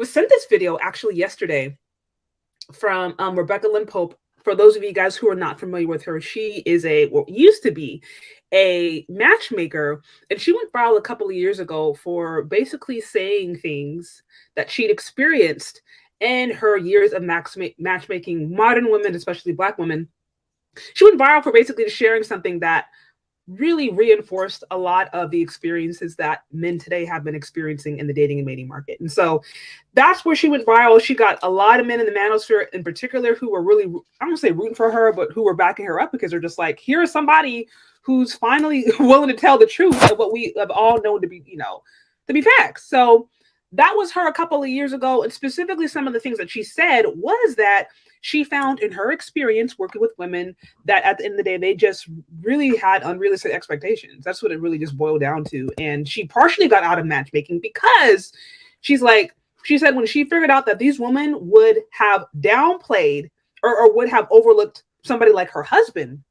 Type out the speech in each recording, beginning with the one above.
was sent this video actually yesterday from Rebecca Lynn Pope. For those of you guys who are not familiar with her, she is used to be a matchmaker, and she went viral a couple of years ago for basically saying things that she'd experienced in her years of matchmaking modern women, especially Black women. She went viral for basically sharing something that really reinforced a lot of the experiences that men today have been experiencing in the dating and mating market. And so that's where she went viral. She got a lot of men in the manosphere in particular who were really, I don't say rooting for her, but who were backing her up because they're just like, here's somebody who's finally willing to tell the truth of what we have all known to be, to be facts. So that was her a couple of years ago. And specifically some of the things that she said was that she found in her experience working with women that at the end of the day, they just really had unrealistic expectations. That's what it really just boiled down to. And she partially got out of matchmaking because she said when she figured out that these women would have downplayed or would have overlooked somebody like her husband,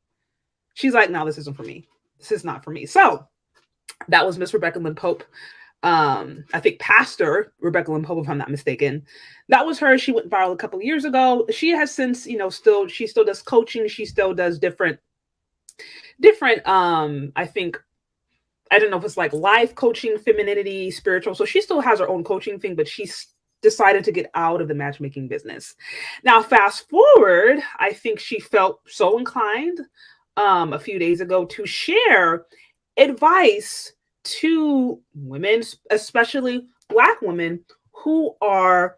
she's like, no, this isn't for me. This is not for me. So that was Miss Rebecca Lynn Pope. I think Pastor Rebecca Lynn Pope, if I'm not mistaken. That was her. She went viral a couple of years ago. She has since, she still does coaching. She still does different, I think, I don't know if it's like life coaching, femininity, spiritual. So she still has her own coaching thing, but she's decided to get out of the matchmaking business. Now, fast forward, I think she felt so inclined a few days ago to share advice to women, especially Black women, who are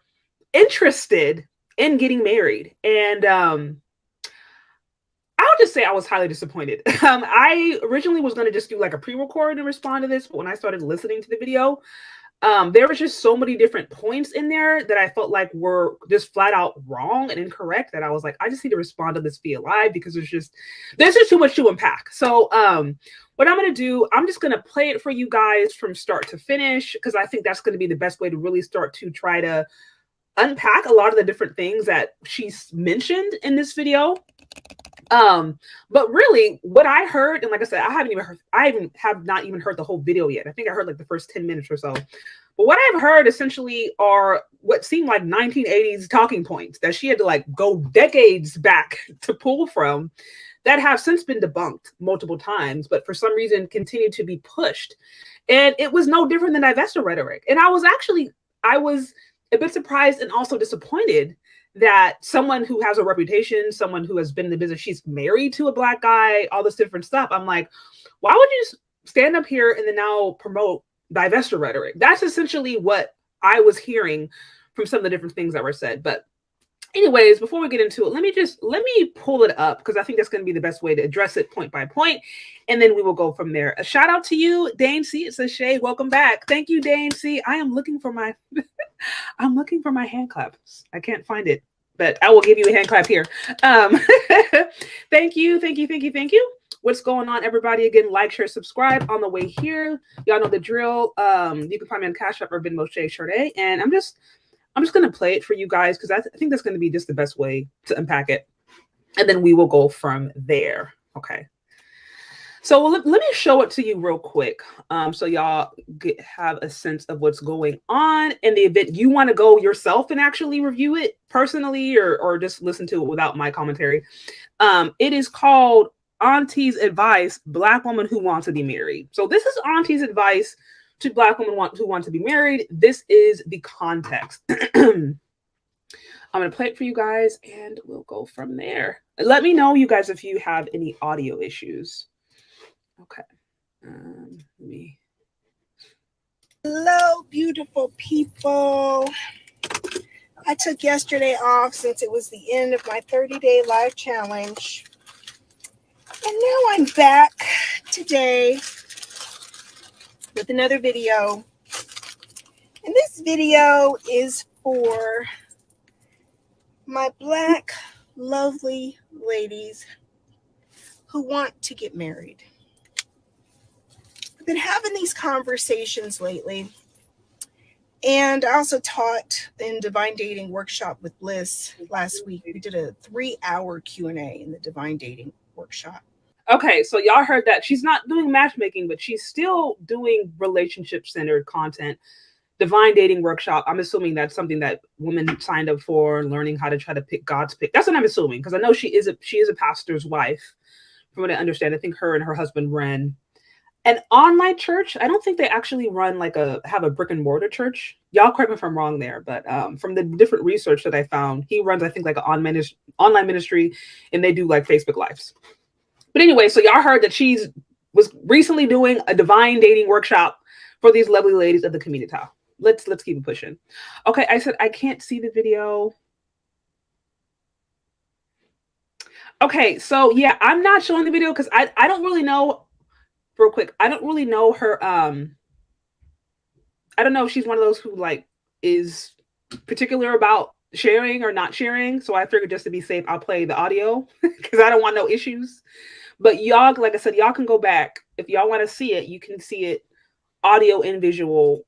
interested in getting married. And I'll just say I was highly disappointed. I originally was going to just do like a pre-record and respond to this, but when I started listening to the video, there was just so many different points in there that I felt like were just flat out wrong and incorrect that I was like, I just need to respond to this via live because there's just too much to unpack. So what I'm going to do, I'm just going to play it for you guys from start to finish because I think that's going to be the best way to really start to try to unpack a lot of the different things that she's mentioned in this video. But really what I heard, and like I said, I have not even heard the whole video yet. I think I heard like the first 10 minutes or so. But what I've heard essentially are what seemed like 1980s talking points that she had to like go decades back to pull from that have since been debunked multiple times, but for some reason continue to be pushed. And it was no different than divestiture rhetoric. And I was a bit surprised and also disappointed that someone who has a reputation, someone who has been in the business, she's married to a Black guy, all this different stuff. I'm like, why would you stand up here and then now promote divestiture rhetoric? That's essentially what I was hearing from some of the different things that were said. But anyways, before we get into it, let me pull it up because I think that's going to be the best way to address it point by point. And then we will go from there. A shout out to you, Dane C. It says, Shay, welcome back. Thank you, Dane C. I am looking for my, I'm looking for my hand claps. I can't find it, but I will give you a hand clap here. Thank you. What's going on, everybody? Again, like, share, subscribe on the way here. Y'all know the drill. You can find me on Cash App or Venmo, Chez Chardé. And I'm just going to play it for you guys because I think that's going to be just the best way to unpack it. And then we will go from there. Okay. So let me show it to you real quick so y'all have a sense of what's going on in the event you want to go yourself and actually review it personally or just listen to it without my commentary. It is called Auntie's Advice, Black Woman Who Wants to Be Married. So this is Auntie's advice to Black women who want to be married. This is the context. I'm going to play it for you guys and we'll go from there. Let me know, you guys, if you have any audio issues. Okay. Hello, beautiful people. I took yesterday off since it was the end of my 30-day live challenge. And now I'm back today with another video. And this video is for my Black lovely ladies who want to get married. I've been having these conversations lately, and I also taught in Divine Dating Workshop with Bliss last week. We did a 3-hour Q&A in the Divine Dating Workshop. Okay, so y'all heard that she's not doing matchmaking, but she's still doing relationship-centered content divine dating workshop. I'm assuming that's something that women signed up for, learning how to try to pick God's pick. That's what I'm assuming, because I know she is a pastor's wife. From what I understand, I think her and her husband ran an online church. I don't think they actually run have a brick and mortar church. Y'all correct me if I'm wrong there, but from the different research that I found, he runs, I think, like an online ministry, and they do like Facebook Lives. But anyway, so y'all heard that was recently doing a divine dating workshop for these lovely ladies of the community. Let's keep it pushing. Okay, I said I can't see the video. Okay, so yeah, I'm not showing the video because I don't really know. Real quick, I don't really know her. I don't know if she's one of those who like is particular about sharing or not sharing. So I figured just to be safe, I'll play the audio because I don't want no issues. But y'all, like I said, y'all can go back if y'all want to see it. You can see it, audio and visual.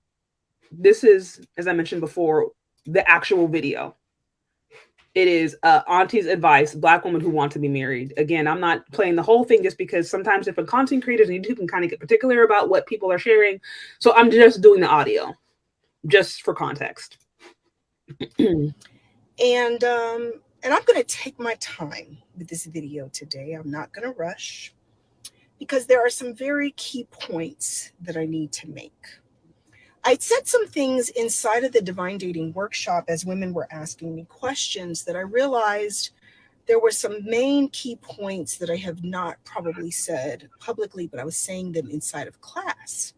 This is, as I mentioned before, the actual video. It is Auntie's advice, Black women who want to be married. Again, I'm not playing the whole thing just because sometimes different content creators and YouTube can kind of get particular about what people are sharing. So I'm just doing the audio, just for context. And I'm going to take my time with this video today. I'm not going to rush because there are some very key points that I need to make. I said some things inside of the Divine Dating Workshop as women were asking me questions that I realized there were some main key points that I have not probably said publicly, but I was saying them inside of class.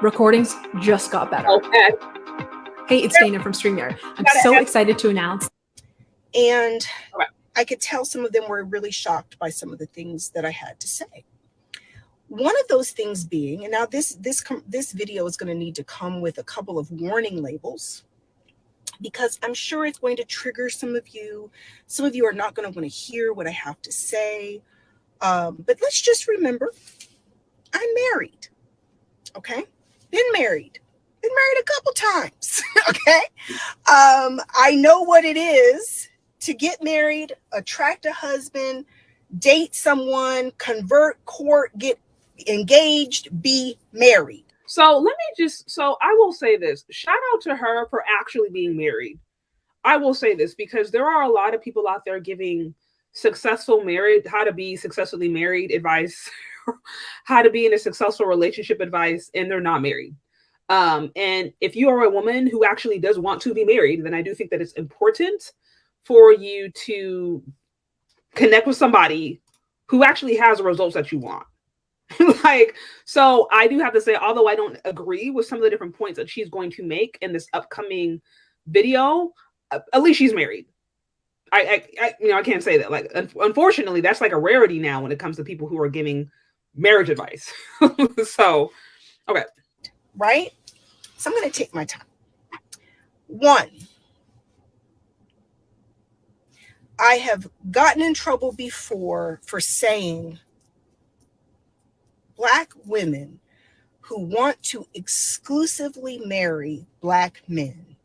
Recordings just got better. Okay. Hey, it's Dana from StreamYard. I'm so excited to announce. And I could tell some of them were really shocked by some of the things that I had to say. One of those things being, and now this video is going to need to come with a couple of warning labels because I'm sure it's going to trigger some of you. Some of you are not going to want to hear what I have to say. But let's just remember, I'm married. Okay? Been married a couple times. Okay? I know what it is to get married, attract a husband, date someone, convert, court, get engaged, be married. So I will say this. Shout out to her for actually being married. I will say this because there are a lot of people out there giving how to be successfully married advice, how to be in a successful relationship advice, and they're not married. And if you are a woman who actually does want to be married, then I do think that it's important for you to connect with somebody who actually has the results that you want. So I do have to say, although I don't agree with some of the different points that she's going to make in this upcoming video, at least she's married. I can't say that. Like, unfortunately, that's like a rarity now when it comes to people who are giving marriage advice. So, okay. Right? So I'm going to take my time. One, I have gotten in trouble before for saying Black women who want to exclusively marry Black men.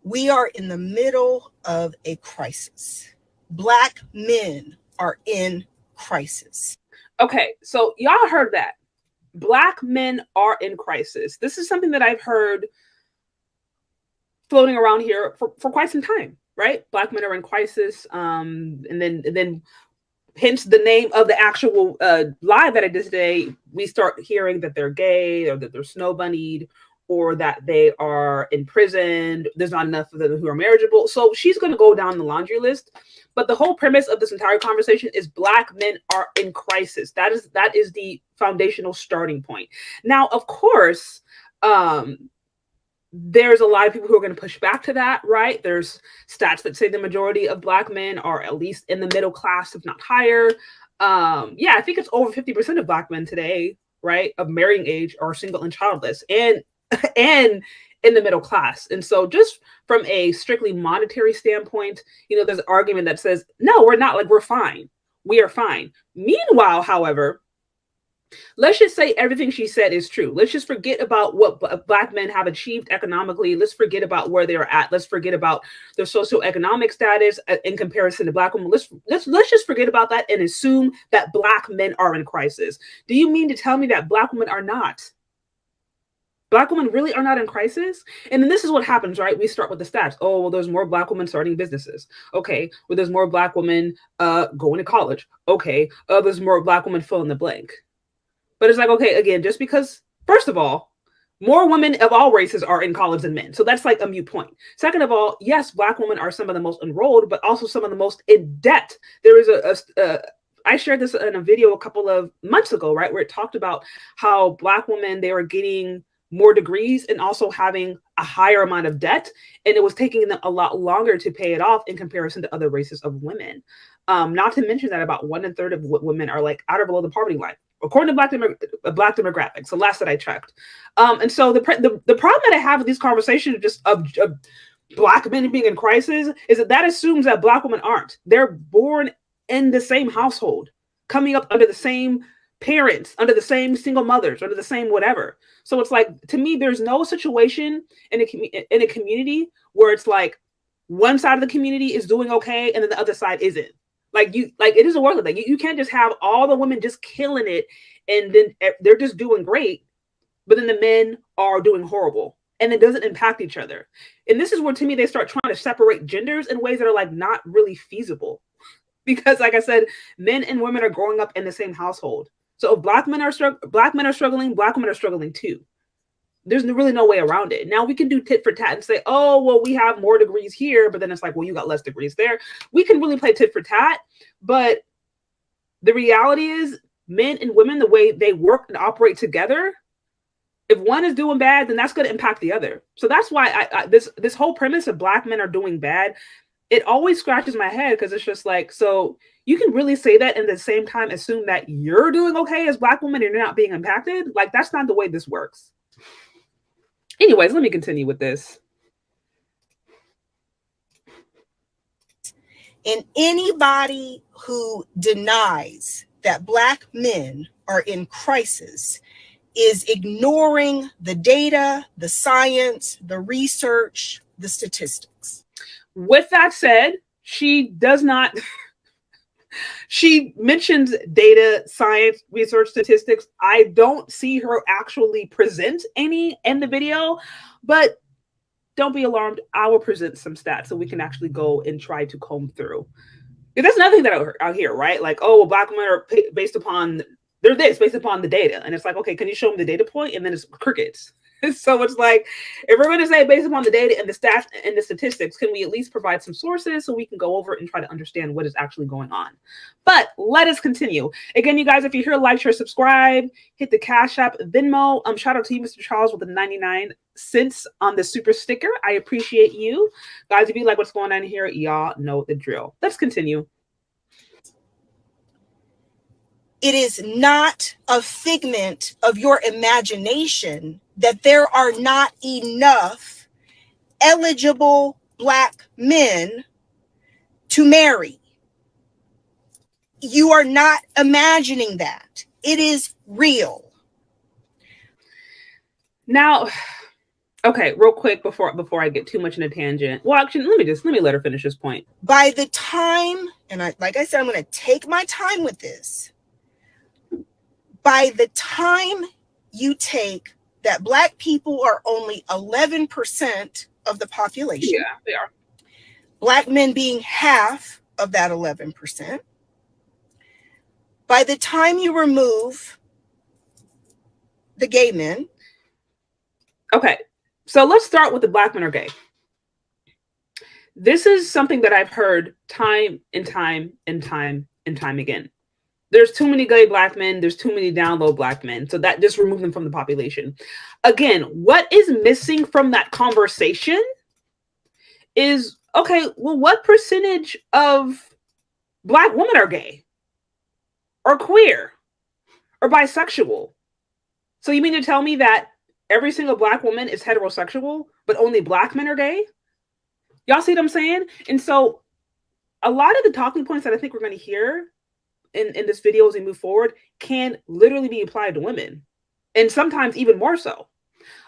We are in the middle of a crisis. Black men are in crisis. Okay, so y'all heard that. Black men are in crisis. This is something that I've heard floating around here for quite some time, right? Black men are in crisis. And then hence the name of the actual live that I did today, we start hearing that they're gay or that they're snow bunnied or that they are imprisoned. There's not enough of them who are marriageable. So she's going to go down the laundry list. But the whole premise of this entire conversation is Black men are in crisis. That is the foundational starting point. Now, of course, there's a lot of people who are going to push back to that, right? There's stats that say the majority of Black men are at least in the middle class, if not higher. I think it's over 50% of Black men today, right, of marrying age are single and childless and in the middle class. And so just from a strictly monetary standpoint, there's an argument that says, no, we're not, like, we're fine. We are fine. Meanwhile, however, let's just say everything she said is true. Let's just forget about what Black men have achieved economically. Let's forget about where they're at. Let's forget about their socioeconomic status in comparison to Black women. Let's just forget about that and assume that Black men are in crisis. Do you mean to tell me that Black women are not? Black women really are not in crisis. And then this is what happens, right? We start with the stats. Oh, well, there's more Black women starting businesses. Okay. Well, there's more Black women going to college. Okay. There's more Black women fill in the blank. But it's like, okay, again, just because, first of all, more women of all races are in college than men. So that's like a moot point. Second of all, yes, Black women are some of the most enrolled, but also some of the most in debt. There is I shared this in a video a couple of months ago, right, where it talked about how Black women, they were getting more degrees and also having a higher amount of debt. And it was taking them a lot longer to pay it off in comparison to other races of women. Not to mention that about 1/3 of women are like at or below the poverty line, according to Black demographics, the last that I checked. And so the problem that I have with these conversations just of Black men being in crisis is that assumes that Black women aren't. They're born in the same household, coming up under the same parents, under the same single mothers, under the same whatever. So it's like, to me, there's no situation in a community where it's like one side of the community is doing okay and then the other side isn't. Like it doesn't work like that. You can't just have all the women just killing it and then they're just doing great, but then the men are doing horrible and it doesn't impact each other. And this is where, to me, they start trying to separate genders in ways that are like not really feasible. Because, like I said, men and women are growing up in the same household. So if Black men are struggling, Black women are struggling too. There's really no way around it. Now we can do tit for tat and say, oh, well, we have more degrees here, but then it's like, well, you got less degrees there. We can really play tit for tat, but the reality is men and women, the way they work and operate together, if one is doing bad, then that's going to impact the other. So that's why this whole premise of Black men are doing bad, it always scratches my head, because it's just like, so you can really say that and at the same time assume that you're doing okay as Black women and you're not being impacted? Like, that's not the way this works. Anyways, let me continue with this. And anybody who denies that Black men are in crisis is ignoring the data, the science, the research, the statistics. With that said, she does not, she mentions data, science, research, statistics. I don't see her actually present any in the video, but don't be alarmed. I will present some stats so we can actually go and try to comb through. That's another thing that I hear, right? Like, oh, well, Black women are based upon, they're this, based upon the data. And it's like, okay, can you show them the data point? And then it's crickets. So it's like, if we're going to say based upon the data and the stats and the statistics, can we at least provide some sources so we can go over and try to understand what is actually going on? But let us continue. Again, you guys, if you're here, like, share, subscribe, hit the Cash App, Venmo. Shout out to you, Mr. Charles, with the 99 cents on the super sticker. I appreciate you. Guys, if you like what's going on here, y'all know the drill. Let's continue. It is not a figment of your imagination that there are not enough eligible Black men to marry. You are not imagining that. It is real. Now, okay, real quick before I get too much in a tangent. Well, actually, let me let her finish this point. By the time, and like I said, I'm going to take my time with this. By the time you take that Black people are only 11% of the population. Yeah, they are. Black men being half of that 11%. By the time you remove the gay men. Okay, so let's start with the Black men are gay. This is something that I've heard time and time and time and time again. There's too many gay Black men. There's too many down low Black men. So that just remove them from the population. Again, what is missing from that conversation is, okay, well, what percentage of Black women are gay or queer or bisexual? So you mean to tell me that every single Black woman is heterosexual, but only Black men are gay? Y'all see what I'm saying? And so a lot of the talking points that I think we're going to hear in this video as we move forward can literally be applied to women, and sometimes even more so.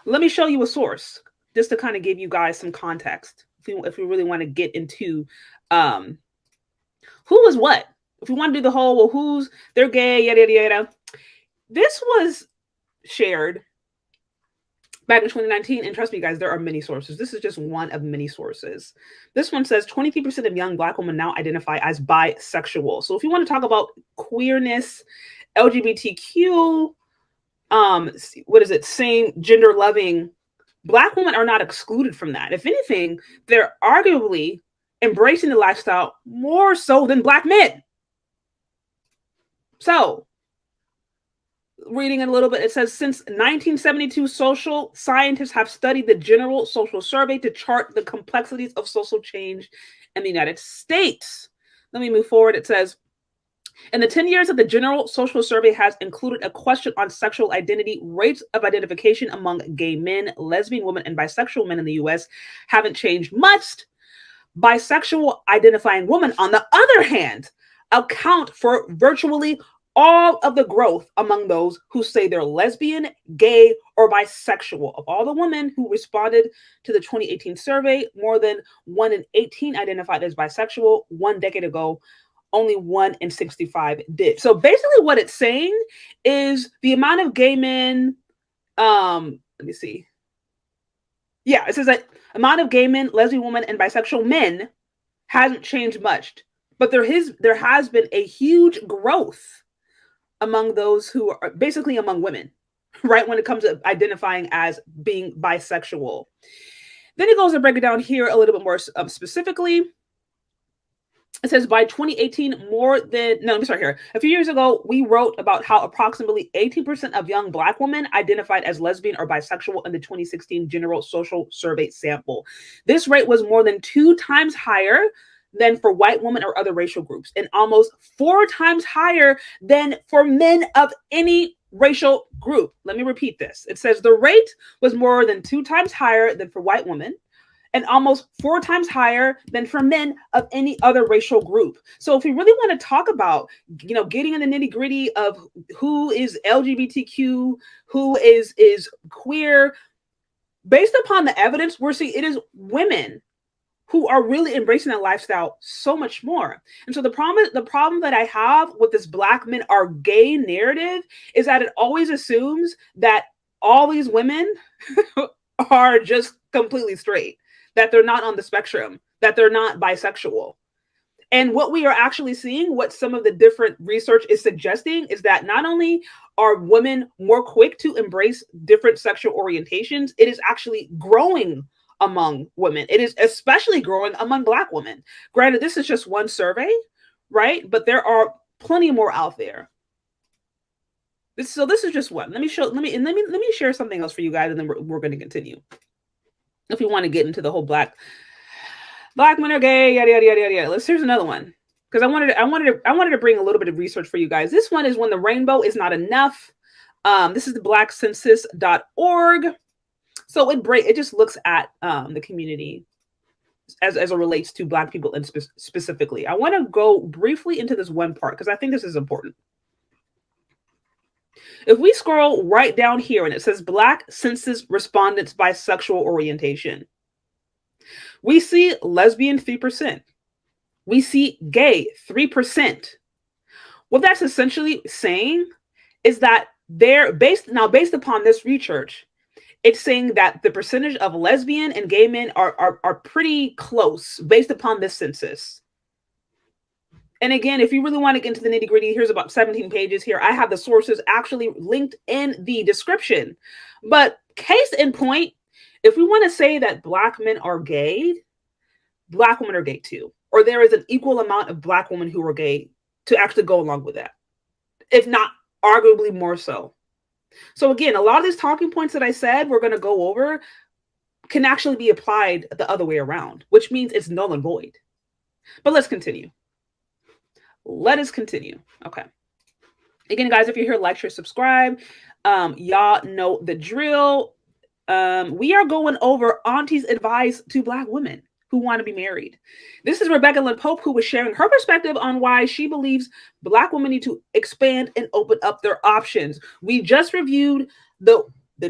Let me show you a source just to kind of give you guys some context if we really want to get into who is what. If we want to do the whole, well, they're gay, yada, yada, yada. This was shared back in 2019, and trust me, guys, there are many sources. This is just one of many sources. This one says 23% of young Black women now identify as bisexual. So if you want to talk about queerness, LGBTQ, same gender loving, Black women are not excluded from that. If anything, they're arguably embracing the lifestyle more so than Black men. So, reading it a little bit, it says, since 1972, social scientists have studied the General Social Survey to chart the complexities of social change in the United States. Let me move forward. It says, in the 10 years that the General Social Survey has included a question on sexual identity, rates of identification among gay men, lesbian women, and bisexual men in the U.S. haven't changed much. Bisexual identifying women, on the other hand, account for virtually all of the growth among those who say they're lesbian, gay, or bisexual. Of all the women who responded to the 2018 survey, more than 1 in 18 identified as bisexual. 1 decade ago, only 1 in 65 did. So basically what it's saying is the amount of gay men, let me see. Yeah, it says that amount of gay men, lesbian women, and bisexual men hasn't changed much, but there has been a huge growth among those who are basically among women, right? When it comes to identifying as being bisexual. Then it goes to break it down here a little bit more specifically. It says by 2018, a few years ago, we wrote about how approximately 18% of young Black women identified as lesbian or bisexual in the 2016 General Social Survey sample. This rate was more than 2 times higher than for white women or other racial groups, and almost 4 times higher than for men of any racial group. Let me repeat this. It says the rate was more than 2 times higher than for white women, and almost 4 times higher than for men of any other racial group. So if we really want to talk about, getting in the nitty gritty of who is LGBTQ, who is queer, based upon the evidence, we're seeing it is women who are really embracing that lifestyle so much more. And so the problem that I have with this Black men are gay narrative is that it always assumes that all these women are just completely straight, that they're not on the spectrum, that they're not bisexual. And what we are actually seeing, what some of the different research is suggesting, is that not only are women more quick to embrace different sexual orientations, it is actually growing among women. It is especially growing among Black women. Granted, this is just one survey, right? But there are plenty more out there. So this is just one. Let me share something else for you guys, and then we're going to continue. If you want to get into the whole Black men are gay, yada yada yada yada. Here's another one, because I wanted to bring a little bit of research for you guys. This one is when the rainbow is not enough. This is the blackcensus.org. So it just looks at the community as it relates to Black people and specifically. I want to go briefly into this one part because I think this is important. If we scroll right down here and it says Black census respondents by sexual orientation, we see lesbian 3%. We see gay 3%. What that's essentially saying is that based upon this research, it's saying that the percentage of lesbian and gay men are pretty close based upon this census. And again, if you really want to get into the nitty gritty, here's about 17 pages here. I have the sources actually linked in the description. But case in point, if we want to say that Black men are gay, Black women are gay too. Or there is an equal amount of Black women who are gay to actually go along with that, if not arguably more so. So again, a lot of these talking points that I said we're going to go over can actually be applied the other way around, which means it's null and void. But let's continue. Let us continue. Okay. Again, guys, if you're here, like, share, subscribe. Y'all know the drill. We are going over Auntie's advice to Black women who want to be married. This is Rebecca Lynn Pope, who was sharing her perspective on why she believes Black women need to expand and open up their options. We just reviewed the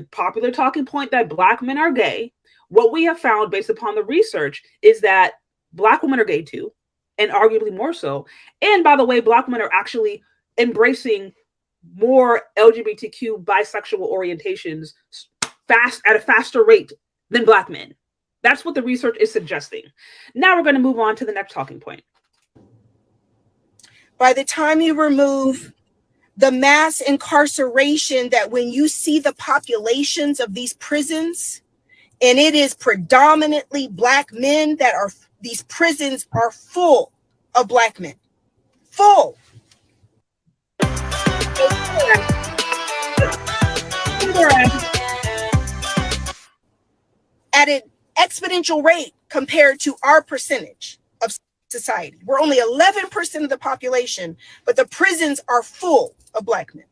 popular talking point that Black men are gay. What we have found based upon the research is that Black women are gay too, and arguably more so. And by the way, Black women are actually embracing more LGBTQ bisexual orientations at a faster rate than Black men. That's what the research is suggesting. Now we're going to move on to the next talking point. By the time you remove the mass incarceration, that when you see the populations of these prisons, and it is predominantly Black men that are, these prisons are full of Black men. Full. At an exponential rate compared to our percentage of society. We're only 11% of the population, but the prisons are full of Black men.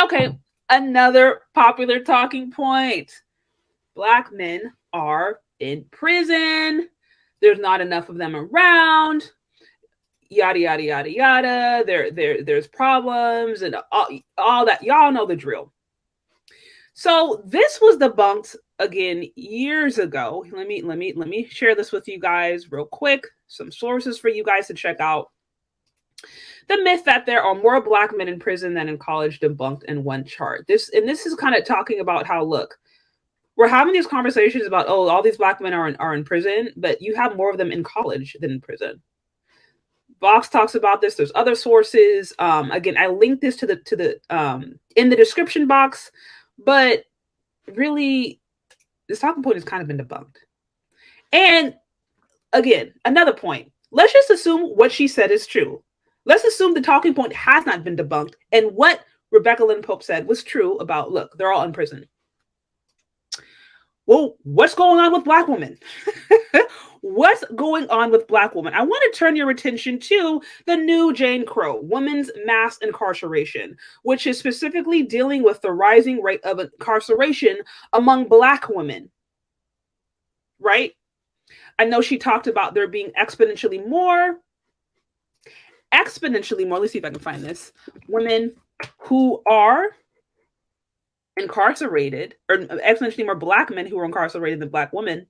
Okay, another popular talking point. Black men are in prison. There's not enough of them around. Yada, yada, yada, yada. There's problems and all that. Y'all know the drill. So this was debunked again years ago. Let me share this with you guys real quick. Some sources for you guys to check out. The myth that there are more Black men in prison than in college, debunked in one chart. This is kind of talking about how, look, we're having these conversations about, oh, all these Black men are in prison, but you have more of them in college than in prison. Vox talks about this. There's other sources. Again, I linked this to the in the description box, but really, this talking point has kind of been debunked. And again, another point. Let's just assume what she said is true. Let's assume the talking point has not been debunked, and what Rebecca Lynn Pope said was true about, look, they're all in prison. Well, what's going on with Black women? What's going on with Black women? I want to turn your attention to the new Jane Crow, Women's Mass Incarceration, which is specifically dealing with the rising rate of incarceration among Black women. Right? I know she talked about there being exponentially more. Let me see if I can find this. Women who are incarcerated, or exponentially more Black men who are incarcerated than Black women.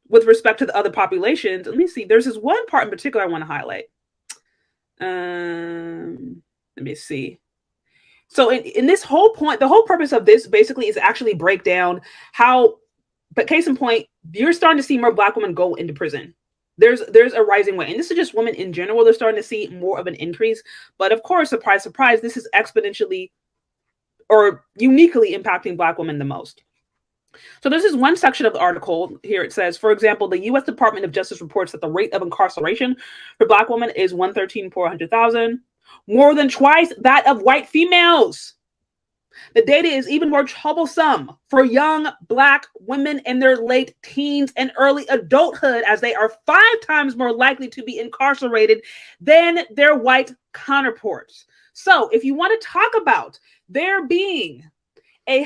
With respect to the other populations, let me see. There's this one part in particular I want to highlight. Let me see. So in this whole point, the whole purpose of this basically is actually break down how, but case in point, you're starting to see more Black women go into prison. There's a rising way. And this is just women in general. They're starting to see more of an increase. But of course, surprise, surprise, this is exponentially or uniquely impacting Black women the most. So this is one section of the article. Here it says, for example, the U.S. Department of Justice reports that the rate of incarceration for Black women is 113 per 100,000, more than twice that of white females. The data is even more troublesome for young Black women in their late teens and early adulthood, as they are 5 times more likely to be incarcerated than their white counterparts. So if you want to talk about there being a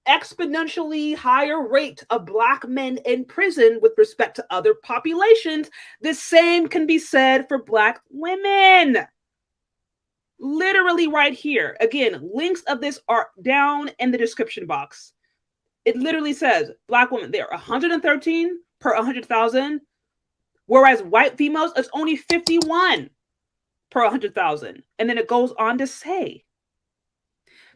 exponentially higher rate of Black men in prison with respect to other populations, the same can be said for Black women. Literally right here. Again, links of this are down in the description box. It literally says Black women, they're 113 per 100,000, whereas white females, it's only 51 per 100,000. And then it goes on to say,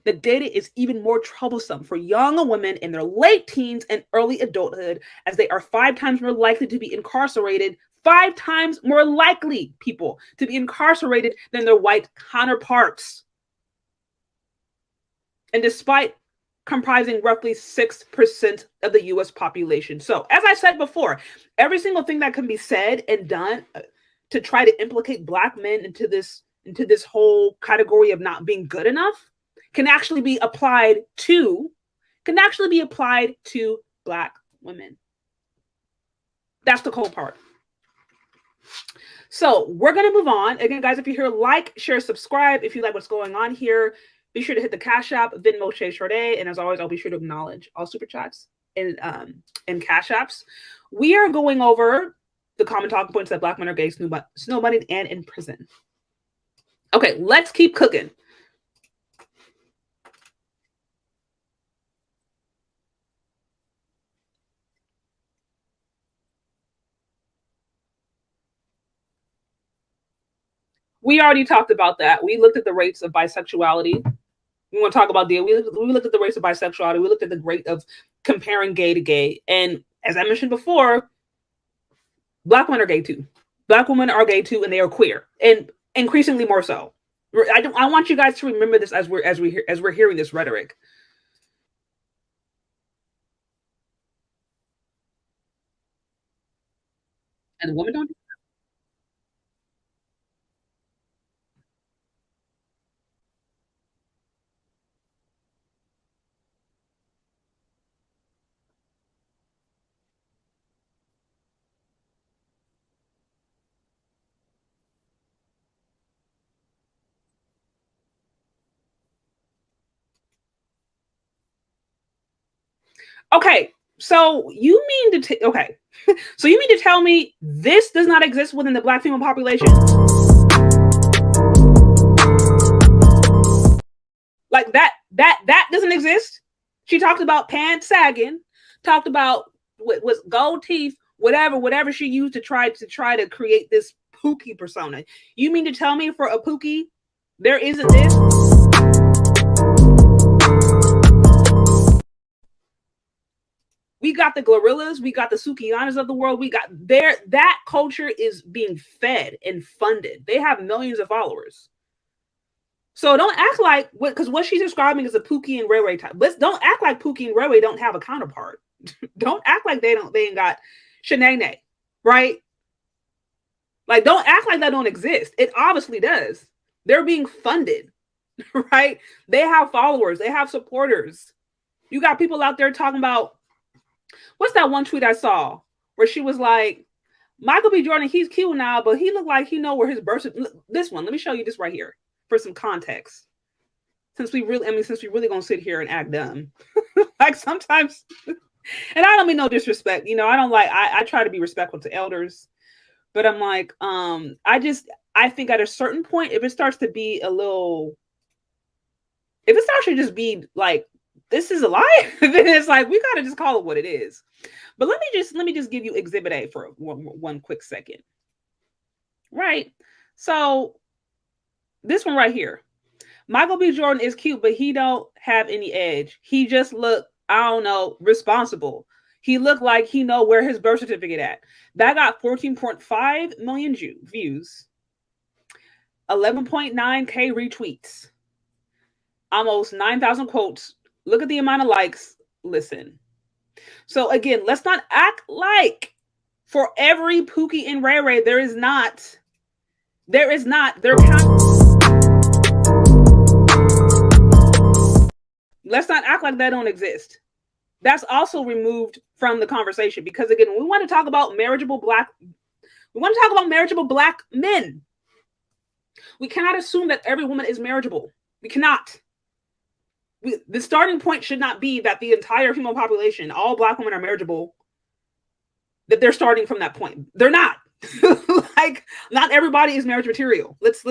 the data is even more troublesome for young women in their late teens and early adulthood, as they are 5 times more likely to be incarcerated, 5 times more likely, people, to be incarcerated than their white counterparts. And despite comprising roughly 6% of the US population. So, as I said before, every single thing that can be said and done to try to implicate Black men into this whole category of not being good enough can actually be applied to Black women. That's the cool part. So we're going to move on. Again, guys, if you're here, like, share, subscribe. If you like what's going on here, be sure to hit the Cash App, Venmo, Chez Chardé. And as always, I'll be sure to acknowledge all Super Chats and Cash Apps. We are going over the common talking points that Black men are gay, snowbunnied, and in prison. Okay, let's keep cooking. We already talked about that. We looked at the rates of bisexuality We want to talk about we looked at the race of bisexuality. We looked at the rate of comparing gay to gay. And as I mentioned before, Black women are gay too. Black women are gay too, and they are queer, and increasingly more so. I want you guys to remember this as we're hearing this rhetoric. And women don't. Okay, so you mean to okay, so you mean to tell me this does not exist within the Black female population? Like that doesn't exist. She talked about pants sagging, talked about what was gold teeth, whatever she used to try to create this Pookie persona. You mean to tell me for a Pookie there isn't this? We got the Gorillas, we got the Sukianas of the world, we got that culture is being fed and funded. They have millions of followers. So don't act like, because what she's describing is a Pookie and Ray Ray type. Don't act like Pookie and Ray Ray don't have a counterpart. Don't act like they ain't got Shanae, right? Like, don't act like that don't exist. It obviously does. They're being funded, right? They have followers, they have supporters. You got people out there talking about, what's that one tweet I saw where she was like, Michael B. Jordan, he's cute now, but he looked like he know where his birth. This one, let me show you this right here for some context. Since we really gonna sit here and act dumb, like sometimes, and I don't mean no disrespect, you know, I try to be respectful to elders, but I'm like, I think at a certain point, if it starts to be a little, if it starts to just be like, this is a lie, then it's like, we gotta just call it what it is. But let me just give you Exhibit A for one quick second. Right. So this one right here. Michael B. Jordan is cute, but he don't have any edge. He just look, I don't know, responsible. He looked like he know where his birth certificate at. That got 14.5 million views, 11.9K retweets, almost 9,000 quotes. Look at the amount of likes. Listen. So again, let's not act like for every Pookie and Ray Ray, there is not. Let's not act like that don't exist. That's also removed from the conversation, because again, we want to talk about marriageable black men. We cannot assume that every woman is marriageable. We cannot. The starting point should not be that the entire female population, all Black women are marriageable, that they're starting from that point. They're not. Like, not everybody is marriage material. Let's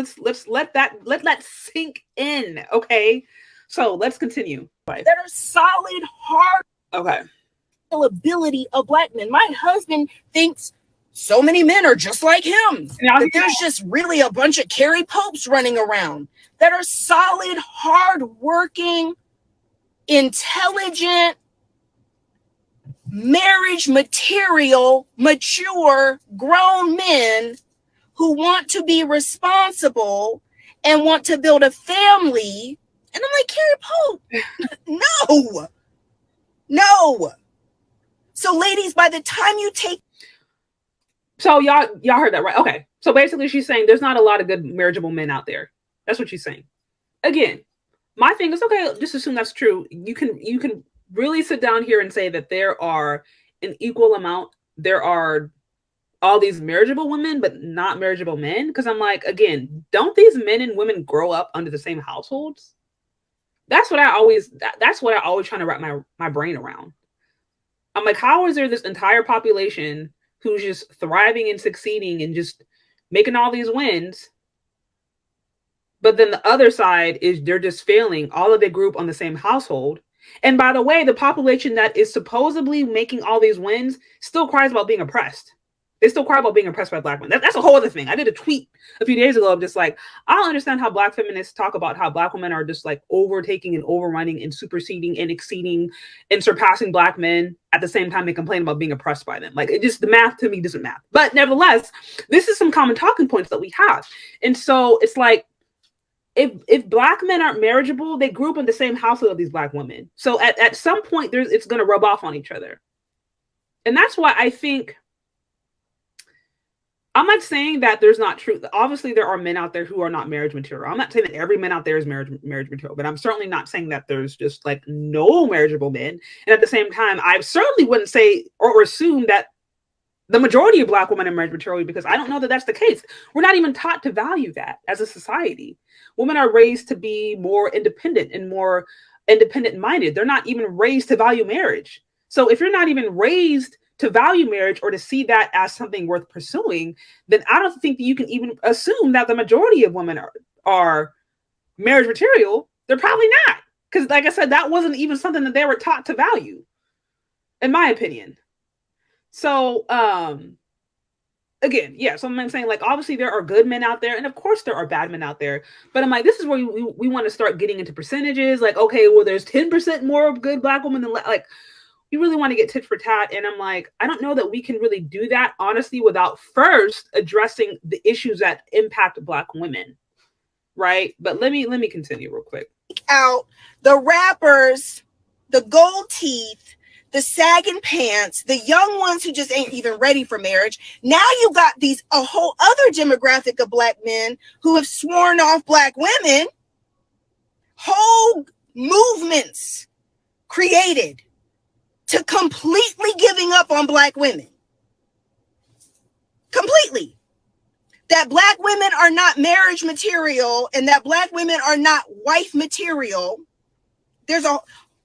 let that sink in. Okay. So let's continue. That are solid, hard ability of Black men. My husband thinks so many men are just like him. That there's just really a bunch of Carrie Popes running around that are solid, hard-working, intelligent, marriage material, mature, grown men who want to be responsible and want to build a family. And I'm like, Carrie Pope, no. So ladies, by the time you take. So y'all heard that, right? Okay. So basically she's saying there's not a lot of good marriageable men out there. That's what she's saying. Again, my thing is, okay, just assume that's true. You can really sit down here and say that there are an equal amount. There are all these marriageable women, but not marriageable men. Because I'm like, again, don't these men and women grow up under the same households? That's what I always try to wrap my brain around. I'm like, how is there this entire population who's just thriving and succeeding and just making all these wins, but then the other side is they're just failing all of their group on the same household? And by the way, the population that is supposedly making all these wins still cries about being oppressed. They still cry about being oppressed by Black women. That's a whole other thing. I did a tweet a few days ago of just like, I don't understand how Black feminists talk about how Black women are just like overtaking and overrunning and superseding and exceeding and surpassing Black men at the same time they complain about being oppressed by them. Like, it just, the math to me doesn't math. But nevertheless, this is some common talking points that we have. And so it's like, if Black men aren't marriageable, they grew up in the same household of these Black women. So at some point, it's going to rub off on each other. And that's why I think, I'm not saying that there's not truth. Obviously, there are men out there who are not marriage material. I'm not saying that every man out there is marriage material, but I'm certainly not saying that there's just like no marriageable men. And at the same time, I certainly wouldn't say or assume that the majority of Black women are marriage material, because I don't know that that's the case. We're not even taught to value that as a society. Women are raised to be more independent and more independent minded. They're not even raised to value marriage. So if you're not even raised to value marriage or to see that as something worth pursuing, then I don't think that you can even assume that the majority of women are marriage material. They're probably not. Because like I said, that wasn't even something that they were taught to value, in my opinion. So, again, yeah, so I'm saying, like, obviously there are good men out there, and of course there are bad men out there, but I'm like, this is where we want to start getting into percentages, like, okay, well, there's 10% more of good Black women than, like, you really want to get tit for tat, and I'm like, I don't know that we can really do that, honestly, without first addressing the issues that impact Black women, right? But let me continue real quick. Out the rappers, the gold teeth, the sagging pants, the young ones who just ain't even ready for marriage. Now you got a whole other demographic of Black men who have sworn off Black women. Whole movements created to completely giving up on Black women. Completely. That Black women are not marriage material and that Black women are not wife material. There's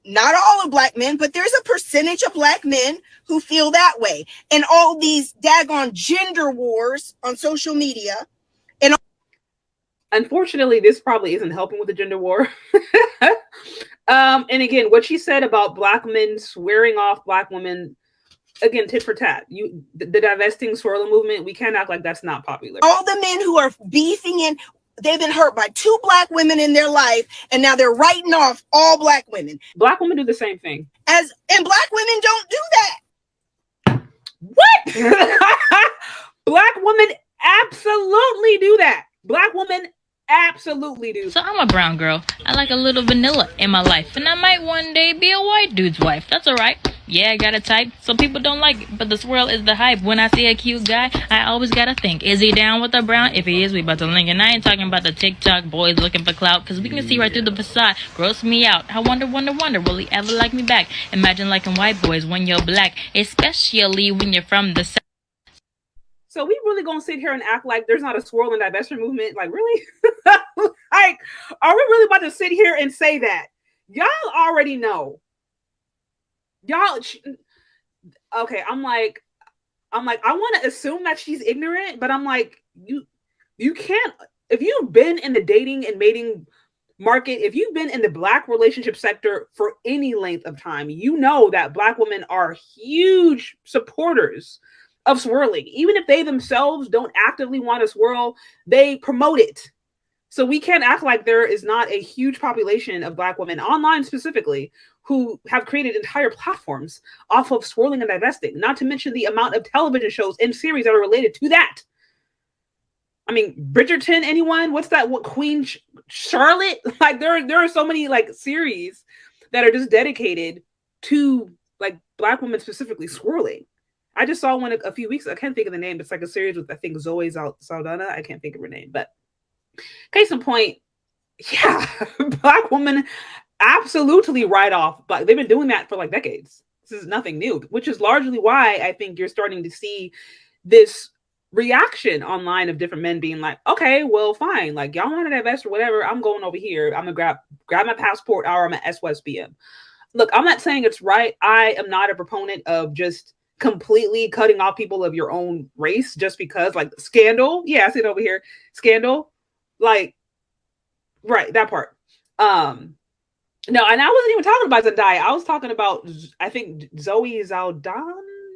not all of Black men, but there's a percentage of Black men who feel that way. And all these daggone gender wars on social media. And unfortunately, this probably isn't helping with the gender war. And again, what she said about Black men swearing off Black women, again, tit for tat. The divesting swirling movement, we can't act like that's not popular. All the men who are beefing in, they've been hurt by 2 Black women in their life, and now they're writing off all Black women. Black women do the same thing. And Black women don't do that. What? Black women absolutely do that. Black women absolutely do. So I'm a brown girl. I like a little vanilla in my life, and I might one day be a white dude's wife. That's all right. Yeah, I got a type. Some people don't like it, but the swirl is the hype. When I see a cute guy, I always gotta think, is he down with the brown? If he is, we about to link. And I ain't talking about the TikTok boys looking for clout, because we can see right through the facade. Gross me out. I wonder, will he ever like me back? Imagine liking white boys when you're Black, especially when you're from the South. So we really gonna sit here and act like there's not a swirl and divestment movement? Like, really? Like, are we really about to sit here and say that? Y'all already know. Y'all, okay, I'm like, I want to assume that she's ignorant, but I'm like, you can't, if you've been in the dating and mating market, if you've been in the Black relationship sector for any length of time, you know that Black women are huge supporters of swirling. Even if they themselves don't actively want to swirl, they promote it. So we can't act like there is not a huge population of Black women, online specifically, who have created entire platforms off of swirling and divesting, not to mention the amount of television shows and series that are related to that. I mean, Bridgerton, anyone? What's that? What, Queen Charlotte? Like, there are so many like series that are just dedicated to like Black women specifically swirling. I just saw one a few weeks ago. I can't think of the name. It's like a series with, I think, Zoe Saldana. I can't think of her name, but case in point, yeah, Black women absolutely write off. But they've been doing that for like decades. This is nothing new, which is largely why I think you're starting to see this reaction online of different men being like, okay, well, fine. Like, y'all want to divest or whatever. I'm going over here. I'm going to grab my passport or I'm an SWSBM. Look, I'm not saying it's right. I am not a proponent of just completely cutting off people of your own race just because, like, scandal. Yeah, I see it over here. Scandal. Like, right, that part. No, and I wasn't even talking about Zendaya. I was talking about, I think, Zoe Saldana.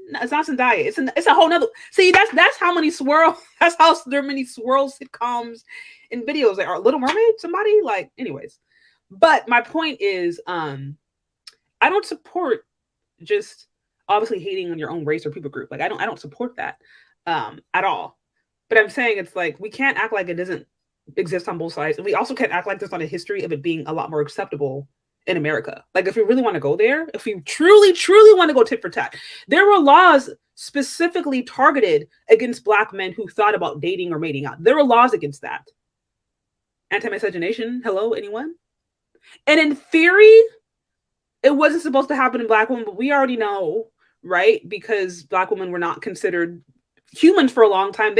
It's not Zendaya. It's a whole nother. See, that's how many swirl. That's how there are many swirl sitcoms and videos. There are Little Mermaid. Somebody like, anyways. But my point is, I don't support just obviously hating on your own race or people group. Like I don't support that at all. But I'm saying it's like we can't act like it doesn't exist on both sides, and we also can't act like there's not a history of it being a lot more acceptable in America. Like if we really want to go there, if we truly want to go tit for tat, there were laws specifically targeted against Black men who thought about dating or mating out. There were laws against that. Anti-miscegenation, hello, anyone? And in theory, it wasn't supposed to happen in Black women, but we already know, right? Because Black women were not considered humans for a long time.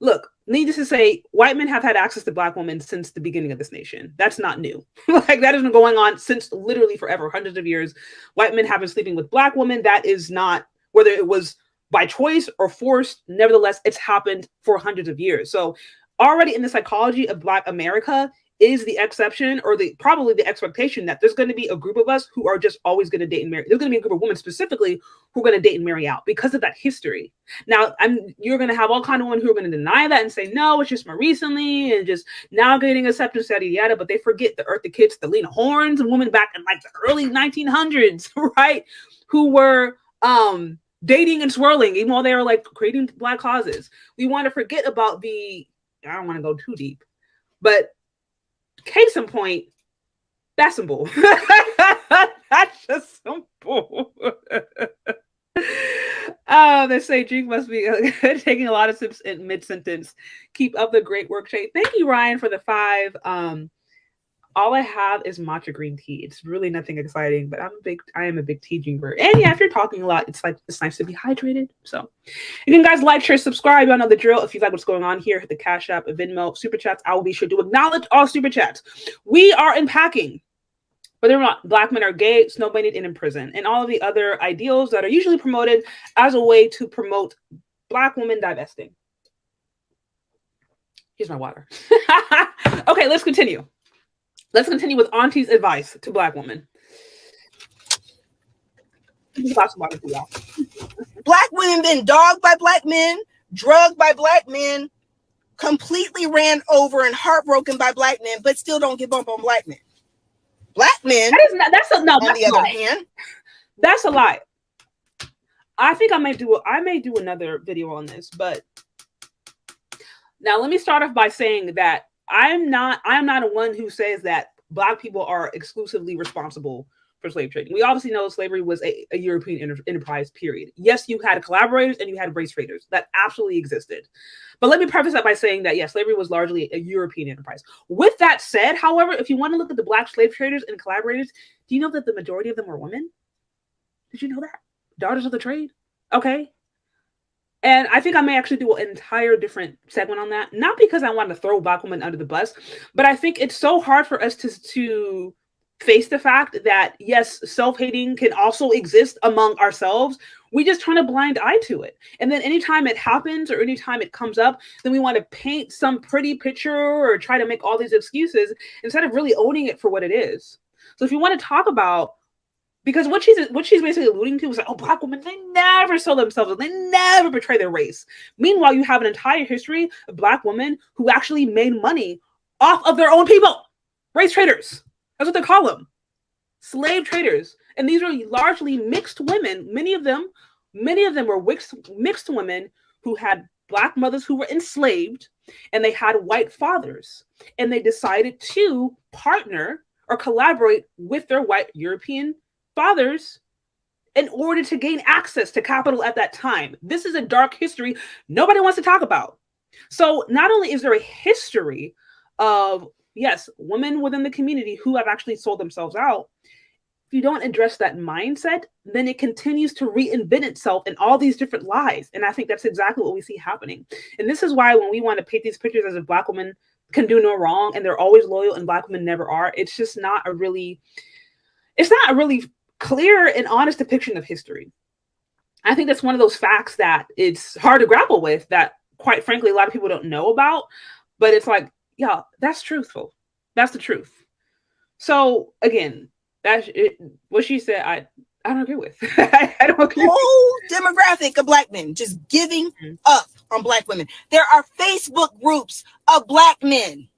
Look, needless to say, white men have had access to Black women since the beginning of this nation. That's not new. Like that has been going on since literally forever, hundreds of years. White men have been sleeping with Black women. That is not, whether it was by choice or forced, nevertheless, it's happened for hundreds of years. So already in the psychology of Black America is the exception, or probably the expectation that there's going to be a group of us who are just always going to date and marry. There's going to be a group of women specifically who are going to date and marry out because of that history. Now, you're going to have all kind of women who are going to deny that and say, no, it's just more recently and just now getting acceptance, yada, yada. But they forget the Eartha Kitts, the Lena Hornes, and women back in like the early 1900s, right? Who were dating and swirling, even while they were like creating Black causes. We want to forget about I don't want to go too deep, but case in point, that's some bull. That's just some bull. They say drink must be taking a lot of sips in mid-sentence. Keep up the great work, Shay. Thank you, Ryan, for the 5. All I have is matcha green tea. It's really nothing exciting, but I am a big tea drinker. And yeah, if you're talking a lot, it's nice to be hydrated. So you can guys like, share, subscribe. Y'all know the drill. If you like what's going on here, hit the Cash App, Venmo, Super Chats. I will be sure to acknowledge all Super Chats. We are unpacking whether or not Black men are gay, snowbladed, and in prison, and all of the other ideals that are usually promoted as a way to promote Black women divesting. Here's my water. Okay, let's continue. Let's continue with Auntie's advice to Black women. Black women been dogged by Black men, drugged by Black men, completely ran over and heartbroken by Black men, but still don't get bumped on Black men. Black men, on the other hand, that's a lie. I think I may do another video on this, but now let me start off by saying that I'm not a one who says that Black people are exclusively responsible for slave trading. We obviously know slavery was a European enterprise, period. Yes, you had collaborators and you had race traders. That absolutely existed. But let me preface that by saying that, yes, slavery was largely a European enterprise. With that said, however, if you want to look at the Black slave traders and collaborators, do you know that the majority of them were women? Did you know that? Daughters of the trade? Okay. And I think I may actually do an entire different segment on that. Not because I want to throw Black women under the bus, but I think it's so hard for us to face the fact that, yes, self-hating can also exist among ourselves. We just turn a blind eye to it. And then anytime it happens or anytime it comes up, then we want to paint some pretty picture or try to make all these excuses instead of really owning it for what it is. So if you want to talk about, because what she's basically alluding to is like, oh, Black women, they never sell themselves, they never betray their race. Meanwhile, you have an entire history of Black women who actually made money off of their own people. Race traders. That's what they call them. Slave traders. And these are largely mixed women. Many of them were mixed women who had Black mothers who were enslaved, and they had white fathers. And they decided to partner or collaborate with their white European fathers in order to gain access to capital at that time. This is a dark history nobody wants to talk about. So not only is there a history of, yes, women within the community who have actually sold themselves out, if you don't address that mindset, then it continues to reinvent itself in all these different lies. And I think that's exactly what we see happening. And this is why when we want to paint these pictures as if Black women can do no wrong and they're always loyal and Black women never are, it's just not a really clear and honest depiction of history. I think that's one of those facts that it's hard to grapple with, that quite frankly, a lot of people don't know about, but it's like, yeah, that's truthful. That's the truth. So again, that's it. What she said, I don't agree with. I don't agree. Whole demographic of black men just giving up on black women. There are Facebook groups of black men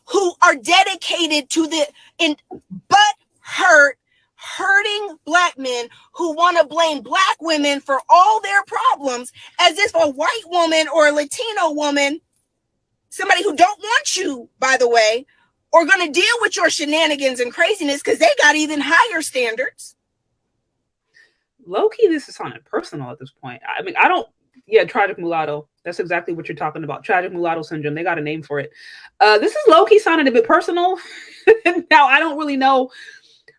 who are dedicated to hurting black men who want to blame black women for all their problems, as if a white woman or a Latino woman, somebody who don't want you, by the way, are going to deal with your shenanigans and craziness because they got even higher standards. Low-key, this is sounding personal at this point. I mean, tragic mulatto. That's exactly what you're talking about. Tragic mulatto syndrome. They got a name for it. This is low-key sounding a bit personal. Now, I don't really know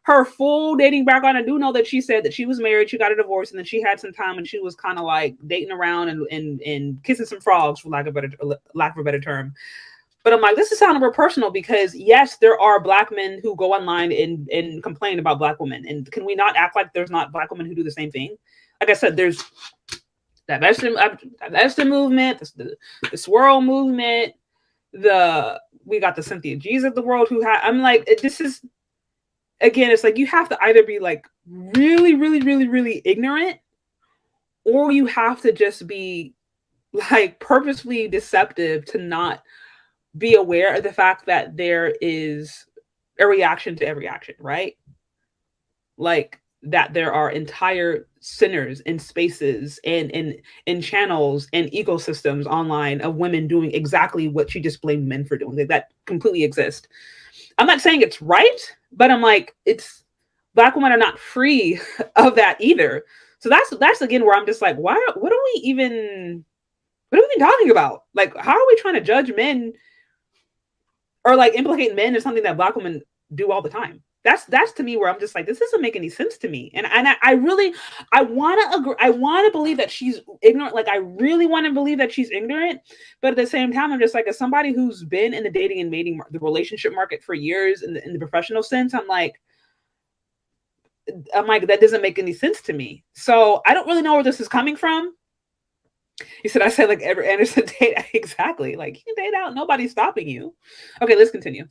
her full dating background. I do know that she said that she was married, she got a divorce, and then she had some time and she was kind of like dating around and kissing some frogs, for lack of a better term. But I'm like, this is sounding real personal because yes, there are black men who go online and complain about black women. And can we not act like there's not black women who do the same thing? Like I said, there's divested movement, the swirl movement, we got the Cynthia G's of the world I'm like, this is, again, it's like you have to either be like really, really, really, really ignorant, or you have to just be like purposefully deceptive to not be aware of the fact that there is a reaction to every action, right? Like that there are entire centers and spaces and channels and ecosystems online of women doing exactly what she just blamed men for doing. That completely exist. I'm not saying it's right, but I'm like, black women are not free of that either. So that's again where I'm just like, what are we even talking about? Like, how are we trying to judge men or like implicate men in something that black women do all the time? That's to me where I'm just like, this doesn't make any sense to me. And I want to agree. I want to believe that she's ignorant. Like, I really want to believe that she's ignorant. But at the same time, I'm just like, as somebody who's been in the dating and mating, the relationship market for years in the professional sense, I'm like, that doesn't make any sense to me. So I don't really know where this is coming from. You said, I said like Edward Anderson date. Exactly. Like, you can date out. Nobody's stopping you. Okay, let's continue.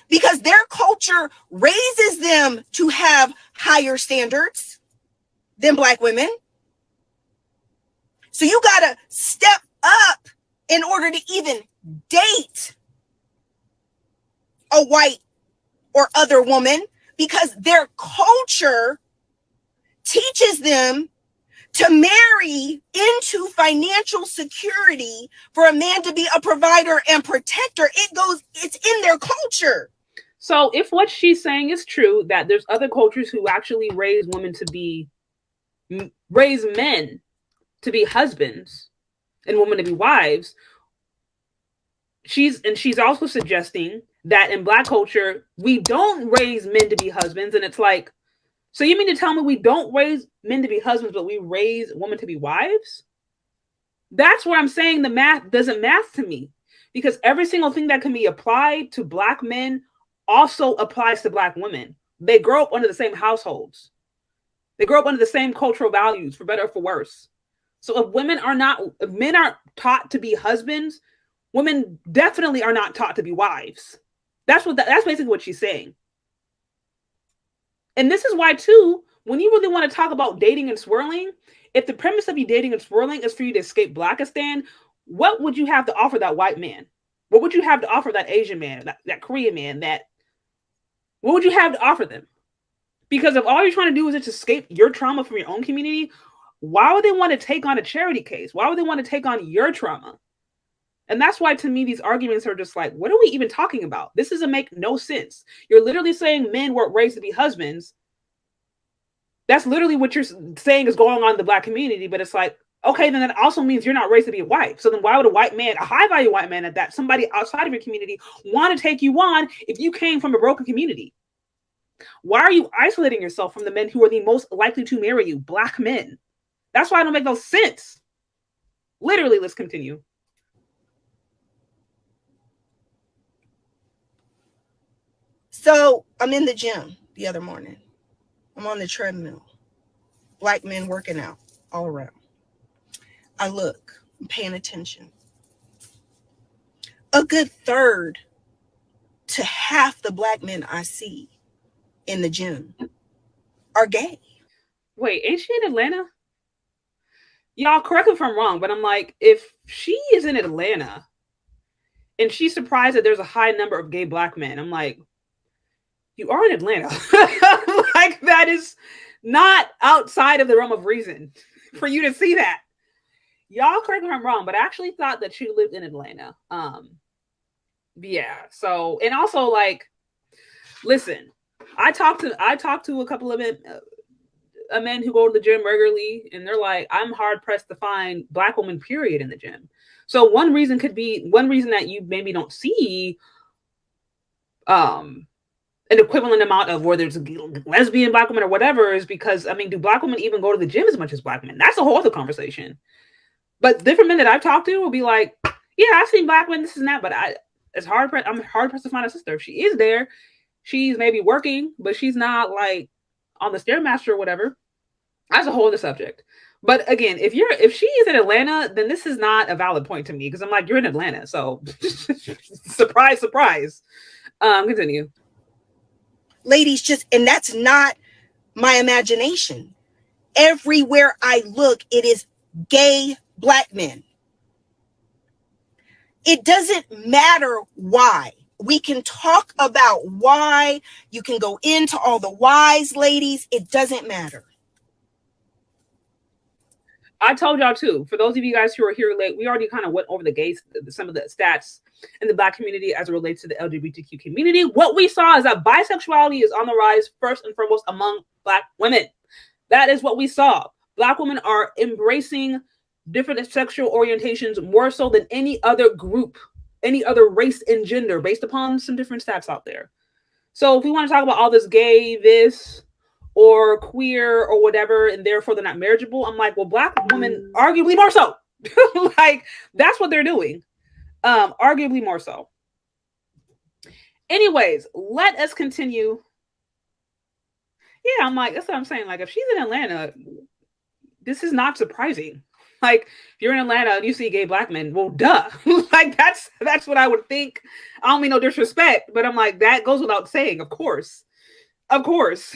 Because their culture raises them to have higher standards than black women. So you got to step up in order to even date a white or other woman, because their culture teaches them to marry into financial security for a man to be a provider and protector. It's in their culture. So if what she's saying is true, that there's other cultures who actually raise men to be husbands and women to be wives, she's also suggesting that in black culture, we don't raise men to be husbands. And it's like, so you mean to tell me we don't raise men to be husbands, but we raise women to be wives? That's where I'm saying the math doesn't math to me, because every single thing that can be applied to black men also applies to black women. They grow up under the same households. They grow up under the same cultural values, for better or for worse. So if men aren't taught to be husbands, women definitely are not taught to be wives. That's basically what she's saying. And this is why, too, when you really want to talk about dating and swirling, if the premise of you dating and swirling is for you to escape Blackistan, what would you have to offer that white man? What would you have to offer that Asian man, that Korean man, what would you have to offer them? Because if all you're trying to do is just escape your trauma from your own community, why would they want to take on a charity case? Why would they want to take on your trauma? And that's why, to me, these arguments are just like, what are we even talking about? This doesn't make no sense. You're literally saying men weren't raised to be husbands. That's literally what you're saying is going on in the black community. But it's like, okay, then that also means you're not raised to be a wife. So then why would a white man, a high value white man at that, somebody outside of your community, want to take you on if you came from a broken community? Why are you isolating yourself from the men who are the most likely to marry you? Black men. That's why I don't make no sense. Literally, let's continue. So I'm in the gym the other morning. I'm on the treadmill. Black men working out all around. I look, I'm paying attention. A good third to half the black men I see in the gym are gay. Wait, ain't she in Atlanta? Y'all correct me if I'm wrong, but I'm like, if she is in Atlanta and she's surprised that there's a high number of gay black men, I'm like, you are in Atlanta. Like, that is not outside of the realm of reason for you to see that. Y'all correct me if I'm wrong, but I actually thought that she lived in Atlanta. Yeah. So, and also, like, listen, I talked to a couple of men who go to the gym regularly, and they're like, I'm hard pressed to find black women, period, in the gym. So one reason that you maybe don't see an equivalent amount of whether it's a lesbian black woman or whatever is because, I mean, do black women even go to the gym as much as black men? That's a whole other conversation. But different men that I've talked to will be like, yeah, I've seen black women, this and that, but I'm hard pressed to find a sister. If she is there, she's maybe working, but she's not like on the Stairmaster or whatever. That's a whole other subject. But again, if she is in Atlanta, then this is not a valid point to me because I'm like, you're in Atlanta, so surprise, surprise. Continue. Ladies, and that's not my imagination. Everywhere I look, it is gay black men. It doesn't matter why. We can talk about why. You can go into all the whys, ladies. It doesn't matter. I told y'all too, for those of you guys who are here late, we already kind of went over some of the stats in the black community as it relates to the LGBTQ community. What we saw is that bisexuality is on the rise first and foremost among black women. That is what we saw. Black women are embracing different sexual orientations more so than any other group, any other race and gender, based upon some different stats out there. So if we want to talk about all this gay, this, or queer, or whatever, and therefore they're not marriageable, I'm like, well, black women, arguably more so. Like, that's what they're doing. Arguably more so. Anyways, let us continue. Yeah, I'm like, that's what I'm saying. Like, if she's in Atlanta, this is not surprising. Like, if you're in Atlanta and you see gay black men, well, duh. Like, that's what I would think. I don't mean no disrespect, but I'm like, that goes without saying, of course. Of course.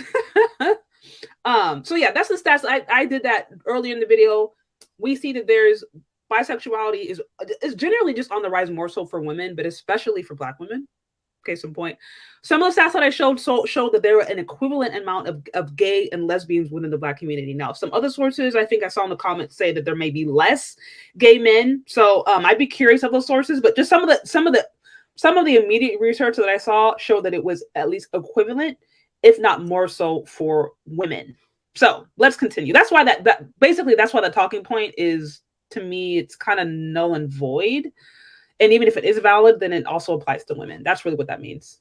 So yeah, that's the stats. I did that earlier in the video. We see that there's bisexuality is generally just on the rise more so for women, but especially for black women. Case in point, some of the stats that I showed that there were an equivalent amount of gay and lesbians within the black community. Now, some other sources I think I saw in the comments say that there may be less gay men. So I'd be curious of those sources, but just some of the immediate research that I saw showed that it was at least equivalent, if not more so, for women. So let's continue. That's why that's why the talking point is, to me, it's kind of null and void. And even if it is valid, then it also applies to women. That's really what that means.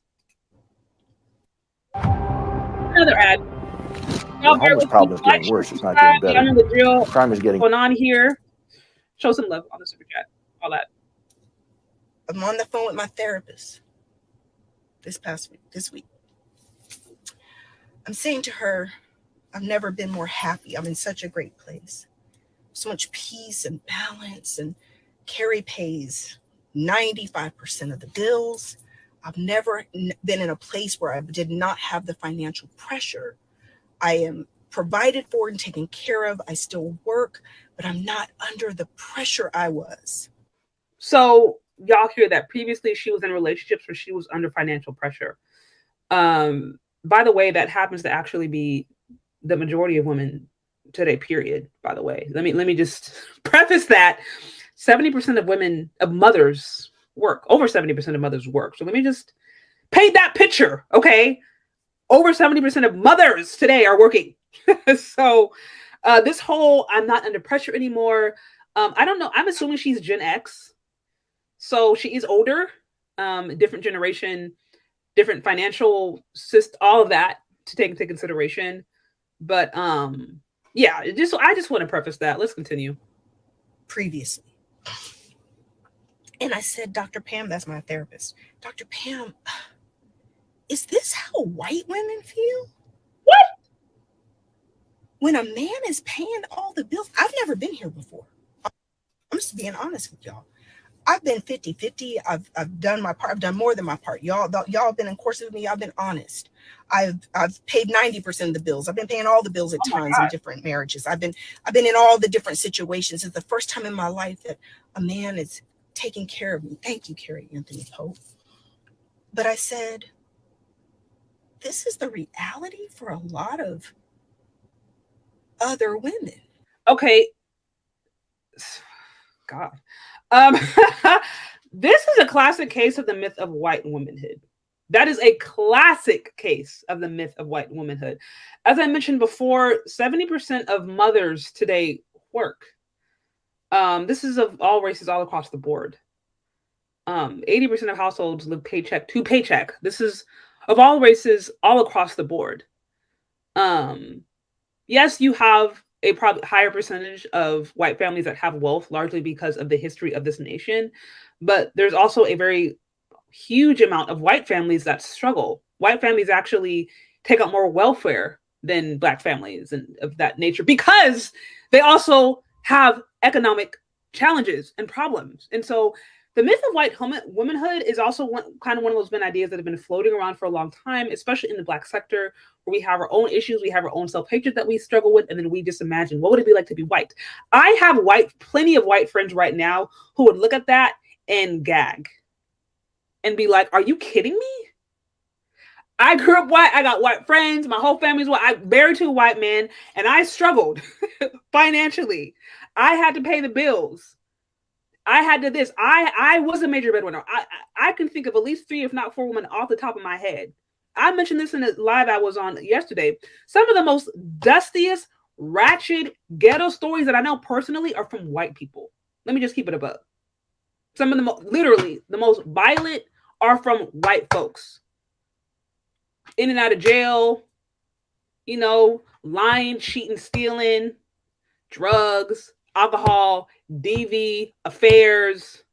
Another ad. The homeless problem is getting worse. It's not getting better. I know the drill. Crime is getting going on here. Show some love on the super chat. All that. I'm on the phone with my therapist this week. I'm saying to her, I've never been more happy. I'm in such a great place. So much peace and balance, and Carrie pays 95% of the bills. I've never been in a place where I did not have the financial pressure. I am provided for and taken care of. I still work, but I'm not under the pressure I was. So y'all hear that previously she was in relationships where she was under financial pressure. By the way, that happens to actually be the majority of women today, period, by the way. Let me just preface that. 70% of mothers work. Over 70% of mothers work. So let me just paint that picture, okay? Over 70% of mothers today are working. So this whole I'm not under pressure anymore. I don't know. I'm assuming she's Gen X. So she is older, different generation, different financial system, all of that to take into consideration. But yeah, I just want to preface that. Let's continue. Previously. And I said, Dr. Pam, that's my therapist. Dr. Pam, is this how white women feel? What? When a man is paying all the bills? I've never been here before. I'm just being honest with y'all. I've been 50-50. I've done my part. I've done more than my part. Y'all have been in course with me. I've been honest. I've paid 90% of the bills. I've been paying all the bills at times in different marriages. I've been in all the different situations. It's the first time in my life that a man is taking care of me. Thank you, Carrie Anthony Pope. But I said, this is the reality for a lot of other women. Okay. God. This is a classic case of the myth of white womanhood. That is a classic case of the myth of white womanhood. As I mentioned before, 70% of mothers today work. This is of all races all across the board. 80% of households live paycheck to paycheck. This is of all races all across the board. Yes, you have a probably higher percentage of white families that have wealth, largely because of the history of this nation. But there's also a very huge amount of white families that struggle. White families actually take out more welfare than Black families and of that nature because they also have economic challenges and problems. And so the myth of white womanhood is also one of those ideas that have been floating around for a long time, especially in the Black sector, where we have our own issues, we have our own self-hatred that we struggle with, and then we just imagine, what would it be like to be white? I have plenty of white friends right now who would look at that and gag and be like, are you kidding me? I grew up white, I got white friends, my whole family's white, I married to a white man, and I struggled financially. I had to pay the bills. I had to this. I was a major breadwinner. I can think of at least 3, if not 4 women off the top of my head. I mentioned this in a live I was on yesterday. Some of the most dustiest, ratchet, ghetto stories that I know personally are from white people. Let me just keep it above. Some of the literally the most violent are from white folks. In and out of jail, lying, cheating, stealing, drugs, alcohol, DV, affairs,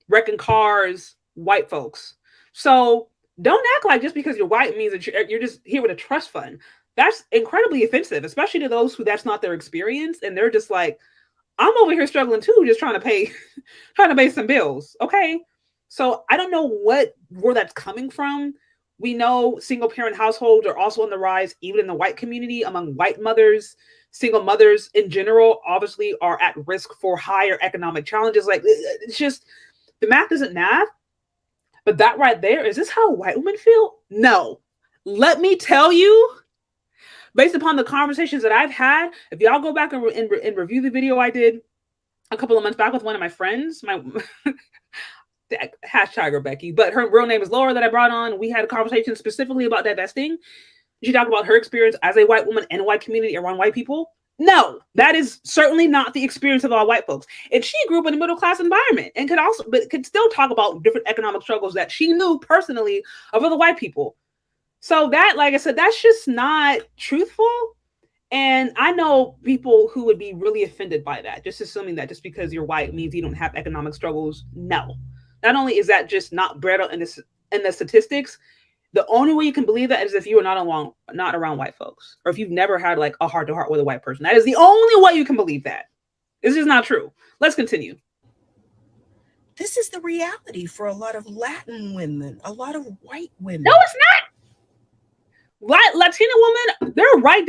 wrecking cars, white folks. So don't act like just because you're white means that you're just here with a trust fund. That's incredibly offensive, especially to those who that's not their experience. And they're just like, I'm over here struggling too, just trying to pay some bills. Okay. So I don't know where that's coming from. We know single parent households are also on the rise, even in the white community, among white mothers. Single mothers in general, obviously, are at risk for higher economic challenges. Like, it's just, the math isn't math. But that right there, is this how white women feel? No. Let me tell you, based upon the conversations that I've had, if y'all go back and review the video I did a couple of months back with one of my friends, hashtag Rebecca, but her real name is Laura, that I brought on. We had a conversation specifically about divesting. She talked about her experience as a white woman in a white community around white people. No, that is certainly not the experience of all white folks. And she grew up in a middle class environment and could still talk about different economic struggles that she knew personally of other white people. So that, like I said, that's just not truthful. And I know people who would be really offended by that, just assuming that just because you're white means you don't have economic struggles. No. Not only is that just not bred in the statistics, the only way you can believe that is if you are not around white folks, or if you've never had like a heart-to-heart with a white person. That is the only way you can believe that. It's just not true. Let's continue. This is the reality for a lot of Latin women, a lot of white women. No, it's not. Latina women, they're right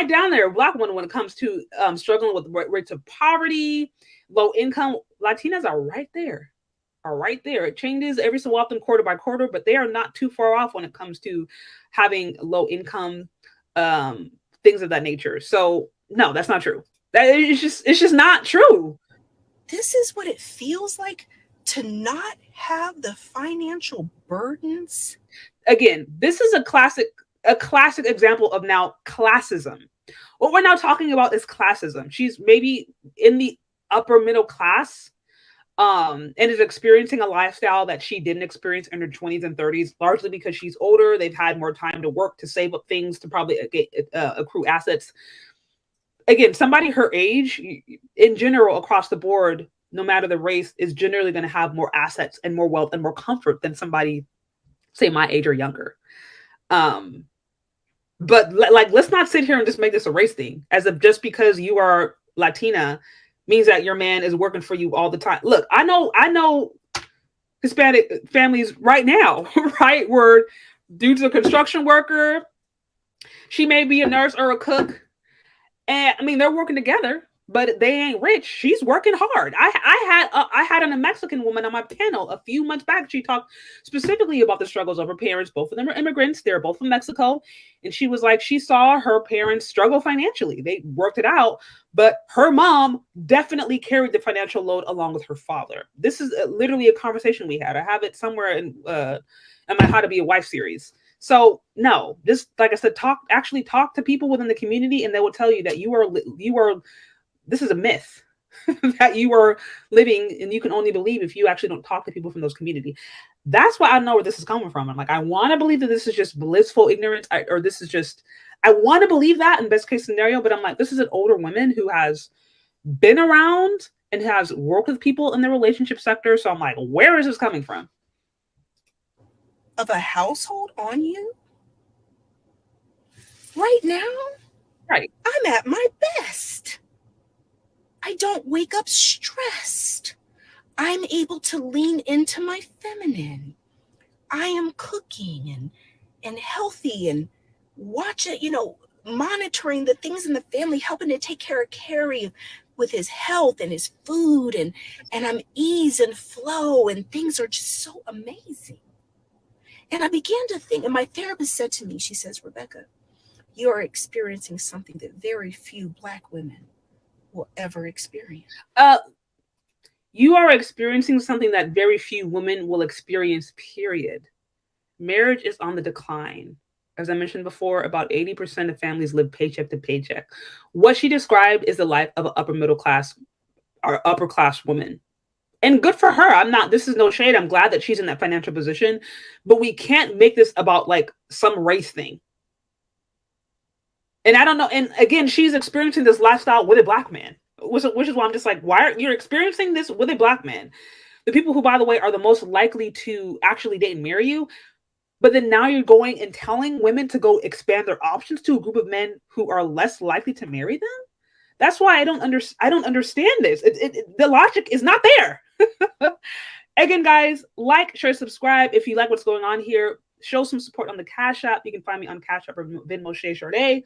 down there. Black women, when it comes to struggling with rates of poverty, low income, Latinas are right there. It changes every so often, quarter by quarter, but they are not too far off when it comes to having low income, things of that nature. So no, that's not true. It's just not true. This is what it feels like to not have the financial burdens. Again, this is a classic example of now classism. What we're now talking about is classism. She's maybe in the upper middle class, and is experiencing a lifestyle that she didn't experience in her 20s and 30s, largely because she's older. They've had more time to work, to save up things, to probably accrue assets. Again, somebody her age, in general, across the board, no matter the race, is generally going to have more assets and more wealth and more comfort than somebody, say, my age or younger. But let's not sit here and just make this a race thing, as if just because you are Latina means that your man is working for you all the time. Look, I know Hispanic families right now, right? Where dude's a construction worker, she may be a nurse or a cook, and I mean they're working together, but they ain't rich. She's working hard. I had a Mexican woman on my panel a few months back. She talked specifically about the struggles of her parents. Both of them are immigrants. They're both from Mexico, and she was like, she saw her parents struggle financially. They worked it out, but her mom definitely carried the financial load along with her father. This is literally a conversation we had. I have it somewhere in my How to Be a Wife series. So no, this, like I said, talk to people within the community, and they will tell you that you are. This is a myth that you are living, and you can only believe if you actually don't talk to people from those community. That's why I know where this is coming from. I'm like, I want to believe that this is just blissful ignorance, I want to believe that in best case scenario, but I'm like, this is an older woman who has been around and has worked with people in the relationship sector. So I'm like, where is this coming from? Of a household on you right now? Right. I'm at my best. I don't wake up stressed. I'm able to lean into my feminine. I am cooking and healthy and watching, monitoring the things in the family, helping to take care of Carrie with his health and his food, and I'm ease and flow, and things are just so amazing. And I began to think, and my therapist said to me, she says, Rebecca, you are experiencing something that very few Black women will ever experience. You are experiencing something that very few women will experience, period. Marriage is on the decline. As I mentioned before, about 80% of families live paycheck to paycheck. What she described is the life of an upper middle class or upper class woman. And good for her. This is no shade. I'm glad that she's in that financial position, but we can't make this about like some race thing. And I don't know. And again, she's experiencing this lifestyle with a Black man, which is why I'm just like, why are you experiencing this with a Black man? The people who, by the way, are the most likely to actually date and marry you. But then now you're going and telling women to go expand their options to a group of men who are less likely to marry them. That's why I don't understand this. The logic is not there. Again, guys, like, share, subscribe if you like what's going on here. Show some support on the Cash App. You can find me on Cash App or Venmo Chez Chardé.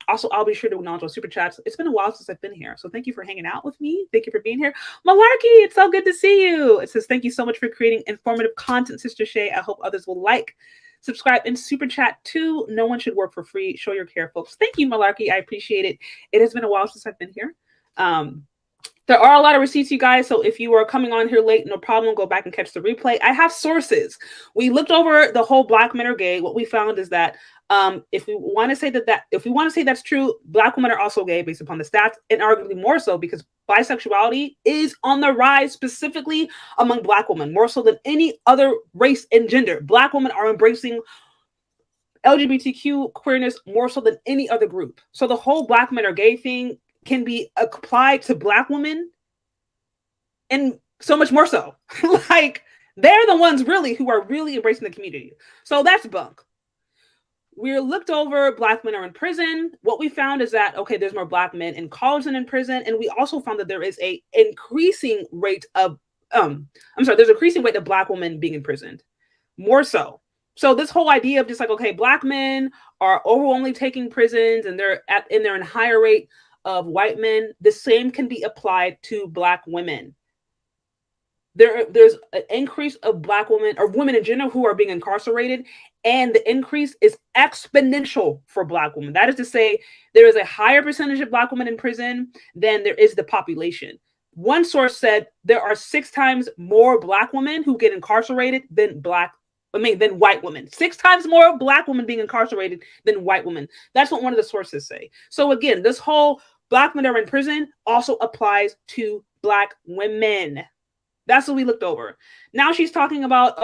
Also, I'll be sure to acknowledge those super chats. It's been a while since I've been here, so thank you for hanging out with me. Thank you for being here. Malarkey, it's so good to see you. It says, thank you so much for creating informative content, Sister Shay. I hope others will like, subscribe, and super chat too. No one should work for free. Show your care, folks. Thank you, Malarkey. I appreciate it. It has been a while since I've been here. There are a lot of receipts, you guys, so if you are coming on here late, no problem. Go back and catch the replay. I have sources. We looked over the whole Black men are gay. What we found is that if we want to say that's true, Black women are also gay based upon the stats, and arguably more so because bisexuality is on the rise, specifically among Black women, more so than any other race and gender. Black women are embracing LGBTQ queerness more so than any other group. So the whole Black men are gay thing can be applied to Black women, and so much more so. Like, they're the ones really who are really embracing the community. So that's bunk. We looked over Black men are in prison. What we found is that, okay, there's more Black men in college than in prison. And we also found that there is there's increasing rate of Black women being imprisoned. More so. So this whole idea of just like, okay, Black men are overwhelmingly taking prisons and they're in higher rate of white men, the same can be applied to Black women. There's an increase of Black women or women in general who are being incarcerated, and the increase is exponential for Black women. That is to say, there is a higher percentage of Black women in prison than there is the population. One source said there are 6 times more Black women who get incarcerated than white women. 6 times more Black women being incarcerated than white women. That's what one of the sources say. So again, this whole Black men are in prison also applies to Black women. That's what we looked over. Now she's talking about,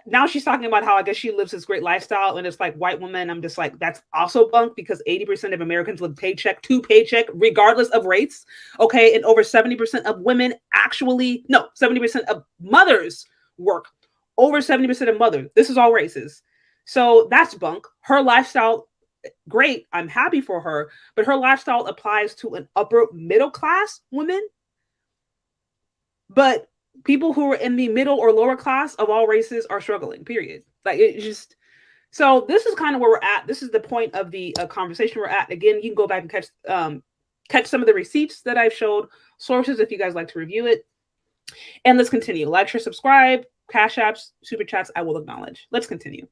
now she's talking about how I guess she lives this great lifestyle and it's like white women. I'm just like, that's also bunk because 80% of Americans live paycheck to paycheck, regardless of race. Okay. And over 70% of women 70% of mothers work. Over 70% of mothers. This is all races. So that's bunk. Her lifestyle great. I'm happy for her, but her lifestyle applies to an upper middle class woman. But people who are in the middle or lower class of all races are struggling, period. Like, it just, so this is kind of where we're at. This is the point of the conversation we're at. Again, you can go back and catch some of the receipts that I've showed, sources if you guys like to review it. And let's continue. Like, share, subscribe, cash apps, super chats, I will acknowledge. Let's continue.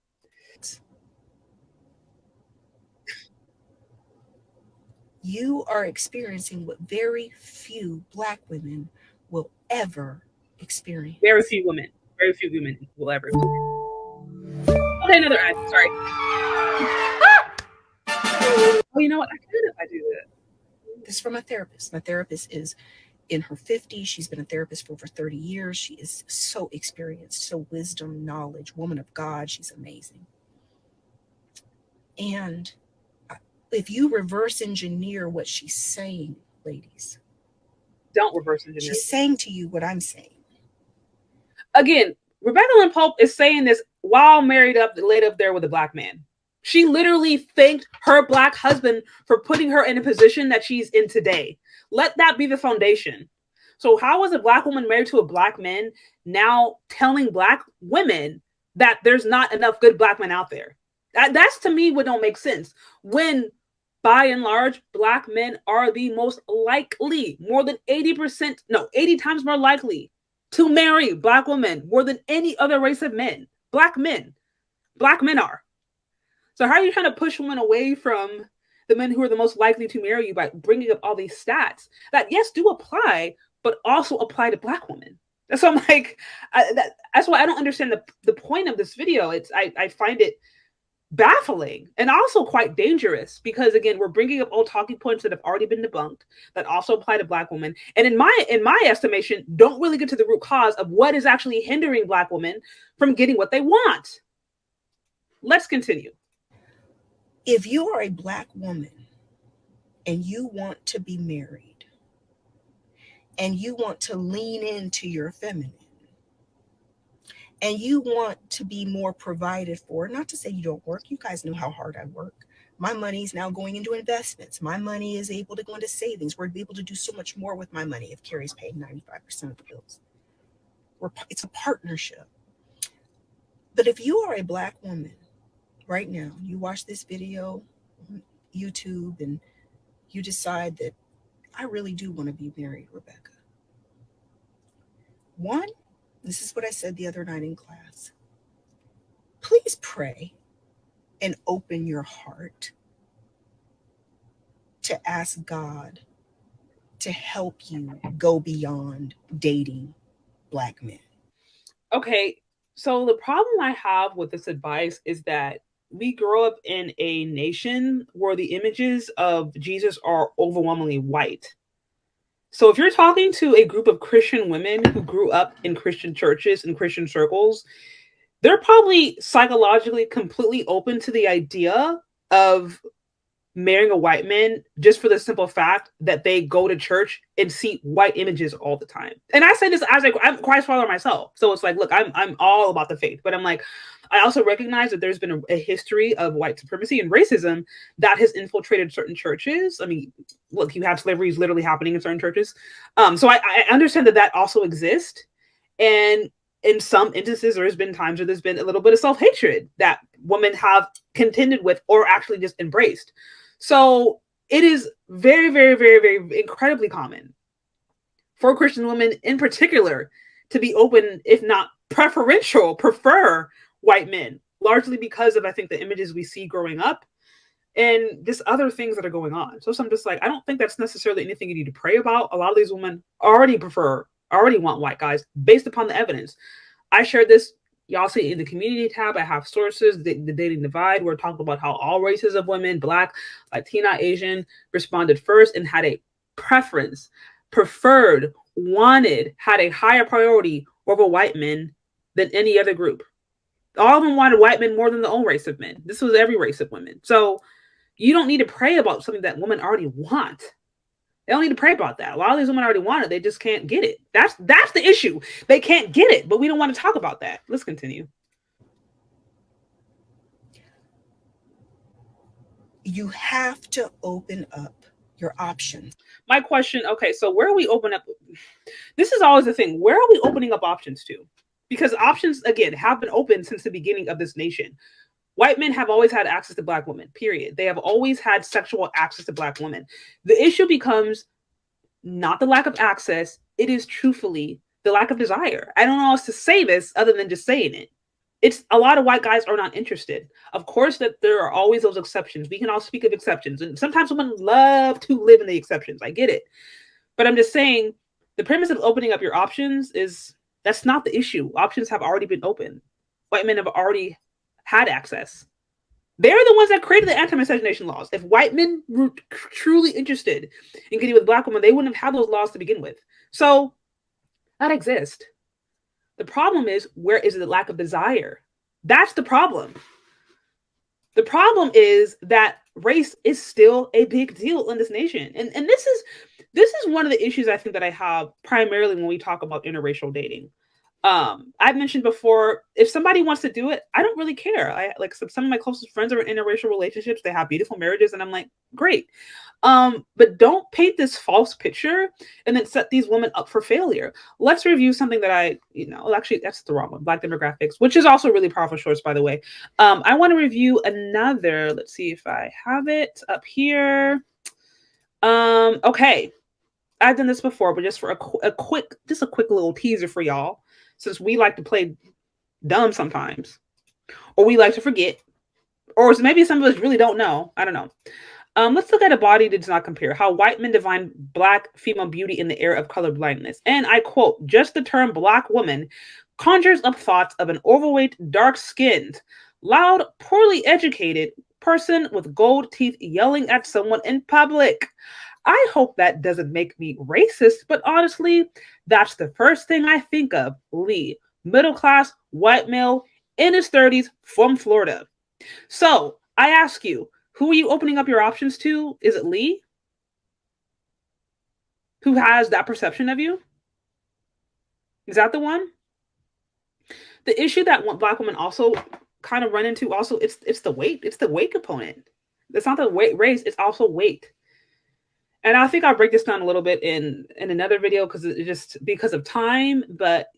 You are experiencing what very few Black women will ever experience. Very few women will ever. Okay, another ad. Sorry. Oh, you know what? I could if I do that. This is from a therapist. My therapist is in her 50s. She's been a therapist for over 30 years. She is so experienced, so wisdom, knowledge, woman of God. She's amazing. And if you reverse engineer what she's saying, ladies, don't reverse engineer. She's saying to you what I'm saying. Again, Rebecca Lynn Pope is saying this while laid up there with a Black man. She literally thanked her Black husband for putting her in a position that she's in today. Let that be the foundation. So how is a Black woman married to a Black man now telling Black women that there's not enough good Black men out there? That's to me what don't make sense. When by and large, Black men are the most likely, more than 80 times more likely to marry Black women more than any other race of men. Black men are. So how are you trying to push women away from the men who are the most likely to marry you by bringing up all these stats that, yes, do apply, but also apply to Black women? So I'm like, that's why I don't understand the point of this video. I find it baffling and also quite dangerous because, again, we're bringing up old talking points that have already been debunked that also apply to Black women, and in my estimation, don't really get to the root cause of what is actually hindering Black women from getting what they want. Let's continue. If you are a Black woman and you want to be married and you want to lean into your feminine and you want to be more provided for, not to say you don't work. You guys know how hard I work. My money is now going into investments. My money is able to go into savings. We're able to do so much more with my money if Carrie's paid 95% of the bills. It's a partnership. But if you are a Black woman right now, you watch this video on YouTube and you decide that I really do want to be married, Rebecca. One, this is what I said the other night in class. Please pray and open your heart to ask God to help you go beyond dating Black men. Okay, so the problem I have with this advice is that we grow up in a nation where the images of Jesus are overwhelmingly white. So if you're talking to a group of Christian women who grew up in Christian churches and Christian circles, they're probably psychologically completely open to the idea of marrying a white man just for the simple fact that they go to church and see white images all the time. And I say this as I'm a Christ follower myself. So it's like, look, I'm all about the faith, but I'm like, I also recognize that there's been a history of white supremacy and racism that has infiltrated certain churches. I mean, look, you have slavery is literally happening in certain churches. So I understand that also exists. And in some instances, there's been times where there's been a little bit of self-hatred that women have contended with or actually just embraced. So it is very, very, very, very incredibly common for Christian women in particular to be open, if not prefer white men, largely because of, I think, the images we see growing up and just other things that are going on. So I'm just like, I don't think that's necessarily anything you need to pray about. A lot of these women already want white guys based upon the evidence. I shared this, y'all see in the community tab. I have sources, the dating divide. We're talking about how all races of women, Black, Latina, Asian, responded first and had a preference, preferred, wanted, had a higher priority over white men than any other group. All of them wanted white men more than their own race of men. This was every race of women. So you don't need to pray about something that women already want. They don't need to pray about that. A lot of these women already want it. They just can't get it. That's the issue. They can't get it, but we don't want to talk about that. Let's continue. You have to open up your options. My question, okay, so where are we opening up? This is always the thing. Where are we opening up options to? Because options, again, have been open since the beginning of this nation. White men have always had access to Black women, period. They have always had sexual access to Black women. The issue becomes not the lack of access. It is truthfully the lack of desire. I don't know how else to say this other than just saying it. It's a lot of white guys are not interested. Of course, that there are always those exceptions. We can all speak of exceptions. And sometimes women love to live in the exceptions. I get it. But I'm just saying the premise of opening up your options is that's not the issue. Options have already been open. White men have already had access. They're the ones that created the anti-miscegenation laws. If white men were truly interested in getting with Black women, they wouldn't have had those laws to begin with. So that exists. The problem is, where is the lack of desire? That's the problem. The problem is that race is still a big deal in this nation. And this is one of the issues I think that I have primarily when we talk about interracial dating. I've mentioned before, if somebody wants to do it, I don't really care. I like some of my closest friends are in interracial relationships. They have beautiful marriages, and I'm like, great. But don't paint this false picture and then set these women up for failure. Let's review something that actually that's the wrong one, Black demographics, which is also really powerful shorts, by the way. I want to review another. Let's see if I have it up here. Okay. I've done this before, but just for a quick little teaser for y'all. Since we like to play dumb sometimes, or we like to forget, or maybe some of us really don't know. I don't know. Let's look at a body that does not compare. How white men define Black female beauty in the era of color blindness. And I quote, just the term Black woman conjures up thoughts of an overweight, dark-skinned, loud, poorly educated person with gold teeth yelling at someone in public. I hope that doesn't make me racist, but honestly, that's the first thing I think of. Lee, middle class, white male, in his 30s, from Florida. So I ask you, who are you opening up your options to? Is it Lee? Who has that perception of you? Is that the one? The issue that Black women also kind of run into, also, it's the weight. It's the weight component. It's not the weight race, it's also weight. And I think I'll break this down a little bit in another video because of time. But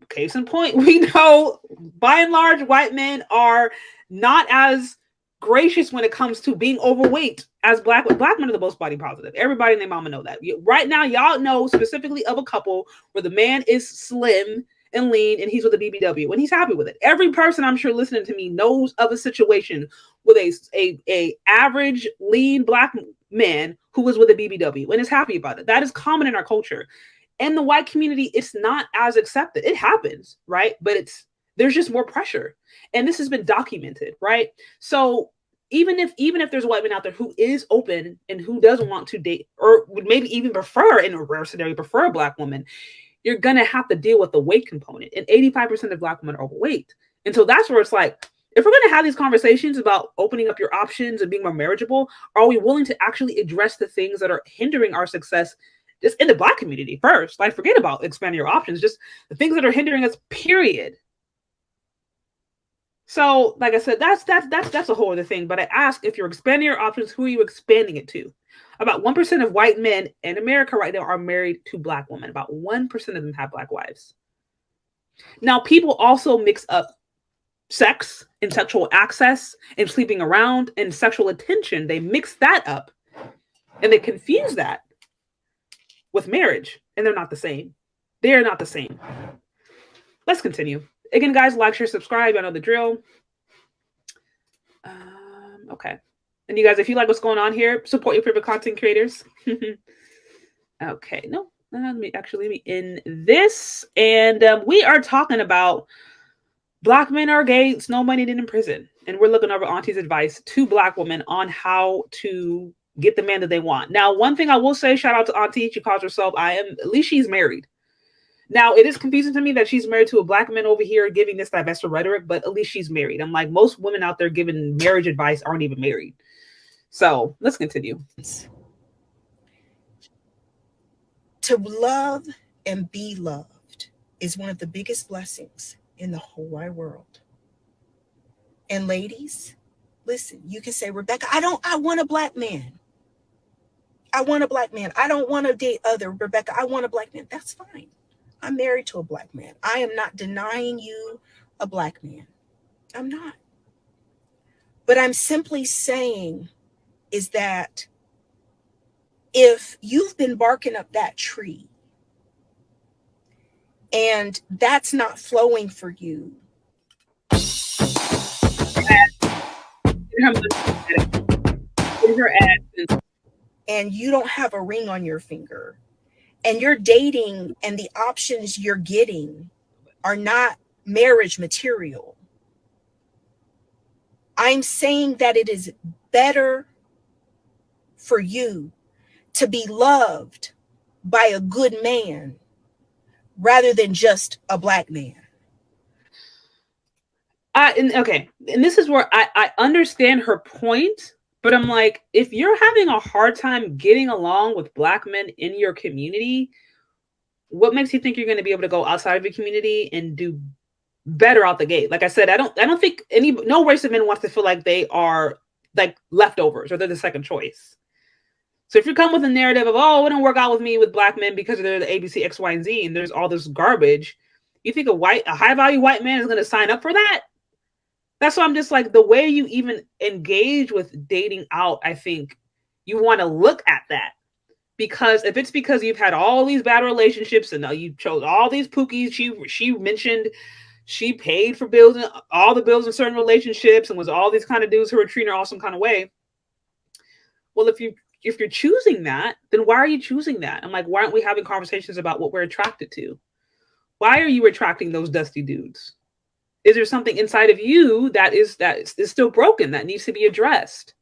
case in point, we know by and large, white men are not as gracious when it comes to being overweight as Black men are the most body positive. Everybody and their mama know that. Right now, y'all know specifically of a couple where the man is slim and lean and he's with a BBW and he's happy with it. Every person I'm sure listening to me knows of a situation with a average lean Black man who was with a BBW and is happy about it. That is common in our culture. In the white community, it's not as accepted. It happens, right? But there's just more pressure. And this has been documented, right? So even if there's a white man out there who is open and who doesn't want to date, or would maybe even prefer, in a rare scenario, prefer a Black woman, you're going to have to deal with the weight component. And 85% of Black women are overweight. And so that's where it's like, if we're going to have these conversations about opening up your options and being more marriageable, are we willing to actually address the things that are hindering our success just in the Black community first? Like, forget about expanding your options, just the things that are hindering us, period. So, like I said, that's a whole other thing. But I ask, if you're expanding your options, who are you expanding it to? About 1% of white men in America right now are married to Black women. About 1% of them have Black wives. Now, people also mix up sex and sexual access and sleeping around and sexual attention. They mix that up and they confuse that with marriage, and they're not the same. They're not the same. Let's continue. Again, guys, like, share, subscribe. I know the drill. Okay. And you guys, if you like what's going on here, support your favorite content creators. Okay. No, let me end this. And we are talking about Black men are gay, no money in prison. And we're looking over Auntie's advice to Black women on how to get the man that they want. Now, one thing I will say, shout out to Auntie. She calls herself, at least she's married. Now, it is confusing to me that she's married to a Black man over here giving this divestiture rhetoric, but at least she's married. I'm like, most women out there giving marriage advice aren't even married. So let's continue. To love and be loved is one of the biggest blessings in the whole wide world. And ladies, Listen, you can say, Rebecca, I want a black man. I want a black man. I don't want to date other Rebecca. I want a black man. That's fine. I'm married to a black man. I am not denying you a black man. I'm not. But I'm simply saying is that if you've been barking up that tree and that's not flowing for you, and you don't have a ring on your finger, and you're dating and the options you're getting are not marriage material, I'm saying that it is better for you to be loved by a good man rather than just a black man. And this is where I understand her point, but I'm like, if you're having a hard time getting along with black men in your community, what makes you think you're going to be able to go outside of your community and do better out the gate? Like I said, I don't think no race of men wants to feel like they are like leftovers or they're the second choice. So if you come with a narrative of, oh, it didn't work out with me with black men because they're the ABC, X, Y, and Z, and there's all this garbage, you think a high value white man is going to sign up for that? That's why I'm just like, the way you even engage with dating out, I think you want to look at that. Because if it's because you've had all these bad relationships and you chose all these pookies, she mentioned she paid for bills, all the bills in certain relationships, and was all these kind of dudes who were treating her all some kind of way. Well, if you're choosing that, then why are you choosing that? I'm like, why aren't we having conversations about what we're attracted to? Why are you attracting those dusty dudes? Is there something inside of you that is still broken, that needs to be addressed?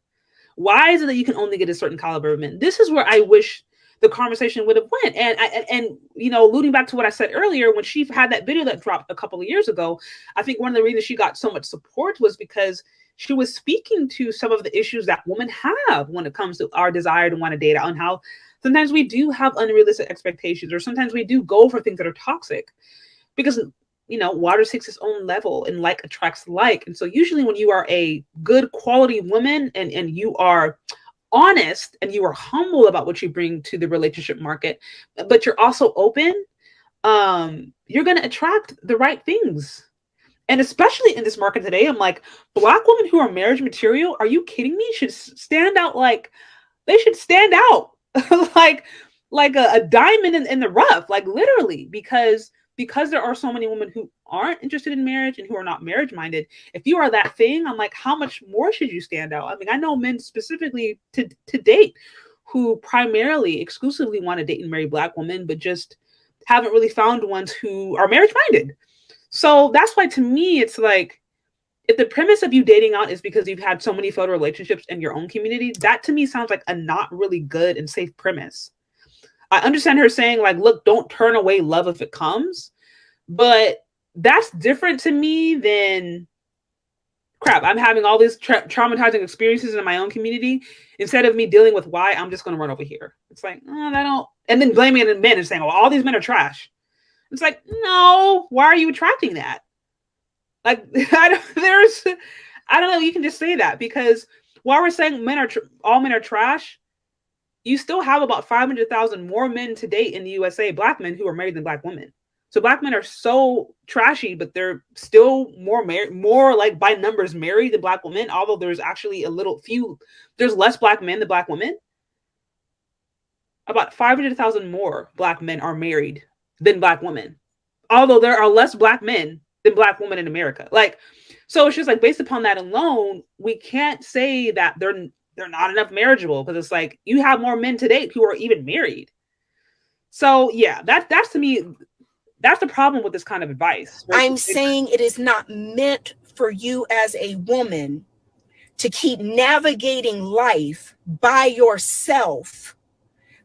Why is it that you can only get a certain caliber of men? This is where I wish the conversation would have went. And alluding back to what I said earlier, when she had that video that dropped a couple of years ago, I think one of the reasons she got so much support was because she was speaking to some of the issues that women have when it comes to our desire to want to date out, and how sometimes we do have unrealistic expectations, or sometimes we do go for things that are toxic because water seeks its own level and like attracts like. And so usually when you are a good quality woman and you are honest and you are humble about what you bring to the relationship market, but you're also open, you're going to attract the right things. And especially in this market today, I'm like, black women who are marriage material, are you kidding me? Should stand out they should stand out like a diamond in the rough, like literally, because there are so many women who aren't interested in marriage and who are not marriage minded. If you are that thing, I'm like, how much more should you stand out? I mean, I know men specifically to date who primarily, exclusively want to date and marry black women, but just haven't really found ones who are marriage minded. So that's why, to me, it's like, if the premise of you dating out is because you've had so many failed relationships in your own community, that to me sounds like a not really good and safe premise. I understand her saying, like, look, don't turn away love if it comes. But that's different to me than, crap, I'm having all these traumatizing experiences in my own community. Instead of me dealing with why, I'm just going to run over here. It's like, and then blaming it on men and saying, well, all these men are trash. It's like, no, why are you attracting that? Like, I don't know. You can just say that, because while we're saying all men are trash, you still have about 500,000 more men to date in the USA, black men, who are married than black women. So black men are so trashy, but they're still more like by numbers married than black women. Although there's actually there's less black men than black women. About 500,000 more black men are married than black women. Although there are less black men than black women in America. Like, so it's just like, based upon that alone, we can't say that they're not enough marriageable, because it's like, you have more men to date who are even married. So yeah, that's to me, that's the problem with this kind of advice. I'm saying it is not meant for you as a woman to keep navigating life by yourself,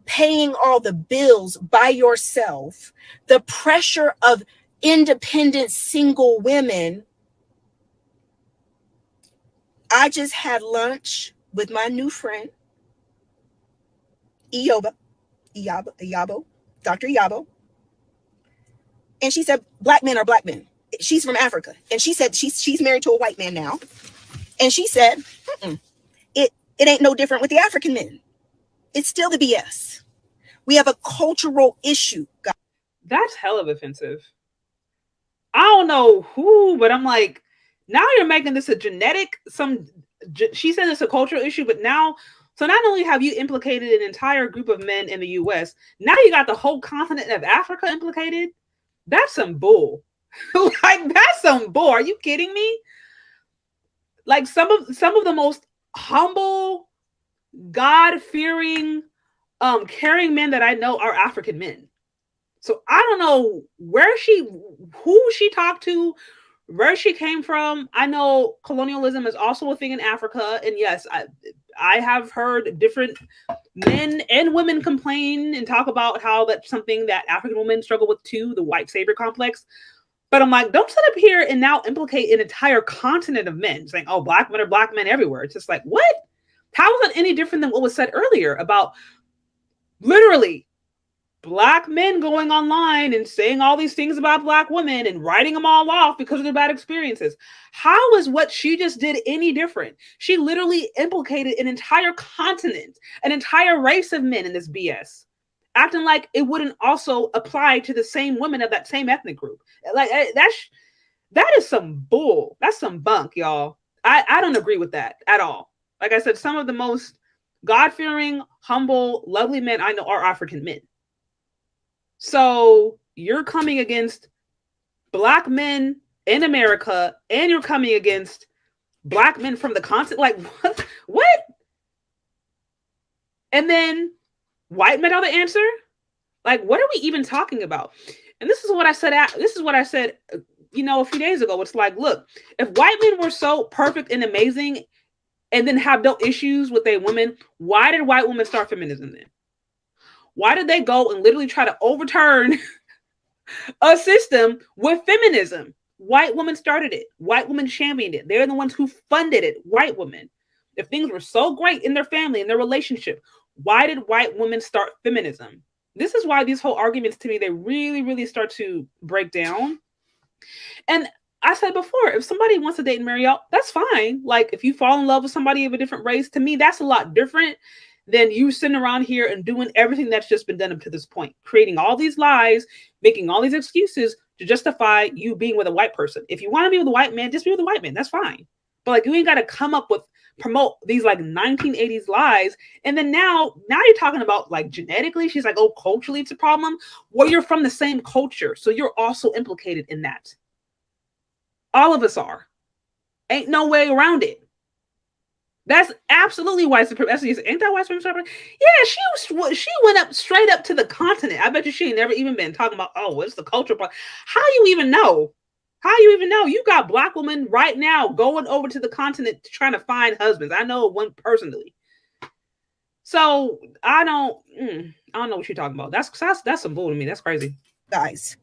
paying all the bills by yourself, the pressure of independent single women. I just had lunch with my new friend, Dr. Iyabo. And she said, black men are black men. She's from Africa. And she said she's married to a white man now. And she said, it ain't no different with the African men. It's still the BS. We have a cultural issue, guys. That's hella offensive. I don't know who, but I'm like, now you're making this a genetic, she said it's a cultural issue, but now, so not only have you implicated an entire group of men in the US, now you got the whole continent of Africa implicated. That's some bull. Like, that's some bull. Are you kidding me? Like, some of the most humble, God-fearing, caring men that I know are African men. So I don't know who she talked to, where she came from. I know colonialism is also a thing in Africa. And yes, I have heard different men and women complain and talk about how that's something that African women struggle with too, the white savior complex. But I'm like, don't sit up here and now implicate an entire continent of men saying, oh, black men are black men everywhere. It's just like, what? How is that any different than what was said earlier about literally black men going online and saying all these things about black women and writing them all off because of their bad experiences? How is what she just did any different? She literally implicated an entire continent, an entire race of men in this BS, acting like it wouldn't also apply to the same women of that same ethnic group. Like, that is some bull. That's some bunk, y'all. I don't agree with that at all. Like I said, some of the most God-fearing, humble, lovely men I know are African men. So you're coming against black men in America, and you're coming against black men from the continent. Like, what? And then white men are the answer? Like, what are we even talking about? And this is what I said. You know, a few days ago. It's like, look, if white men were so perfect and amazing, and then have no issues with a woman, why did white women start feminism then? Why did they go and literally try to overturn a system with feminism? White women started it. White women championed it. They're the ones who funded it. White women. If things were so great in their family, in their relationship, why did white women start feminism? This is why these whole arguments, to me, they really, really start to break down. And I said before, if somebody wants to date and marry out, that's fine. Like, if you fall in love with somebody of a different race, to me, that's a lot different than you sitting around here and doing everything that's just been done up to this point, creating all these lies, making all these excuses to justify you being with a white person. If you want to be with a white man, just be with a white man. That's fine. But like, you ain't got to come up with, promote these like 1980s lies. And then now you're talking about like genetically, she's like, oh, culturally it's a problem. Well, you're from the same culture. So you're also implicated in that. All of us are. Ain't no way around it. That's absolutely white supremacy. Ain't that white supremacy? Yeah, she went up straight up to the continent. I bet you she ain't never even been talking about, oh, what's the culture? How you even know? How you even know? You got black women right now going over to the continent trying to find husbands. I know one personally. So I don't know what you're talking about. That's some bull to me. That's crazy. Guys,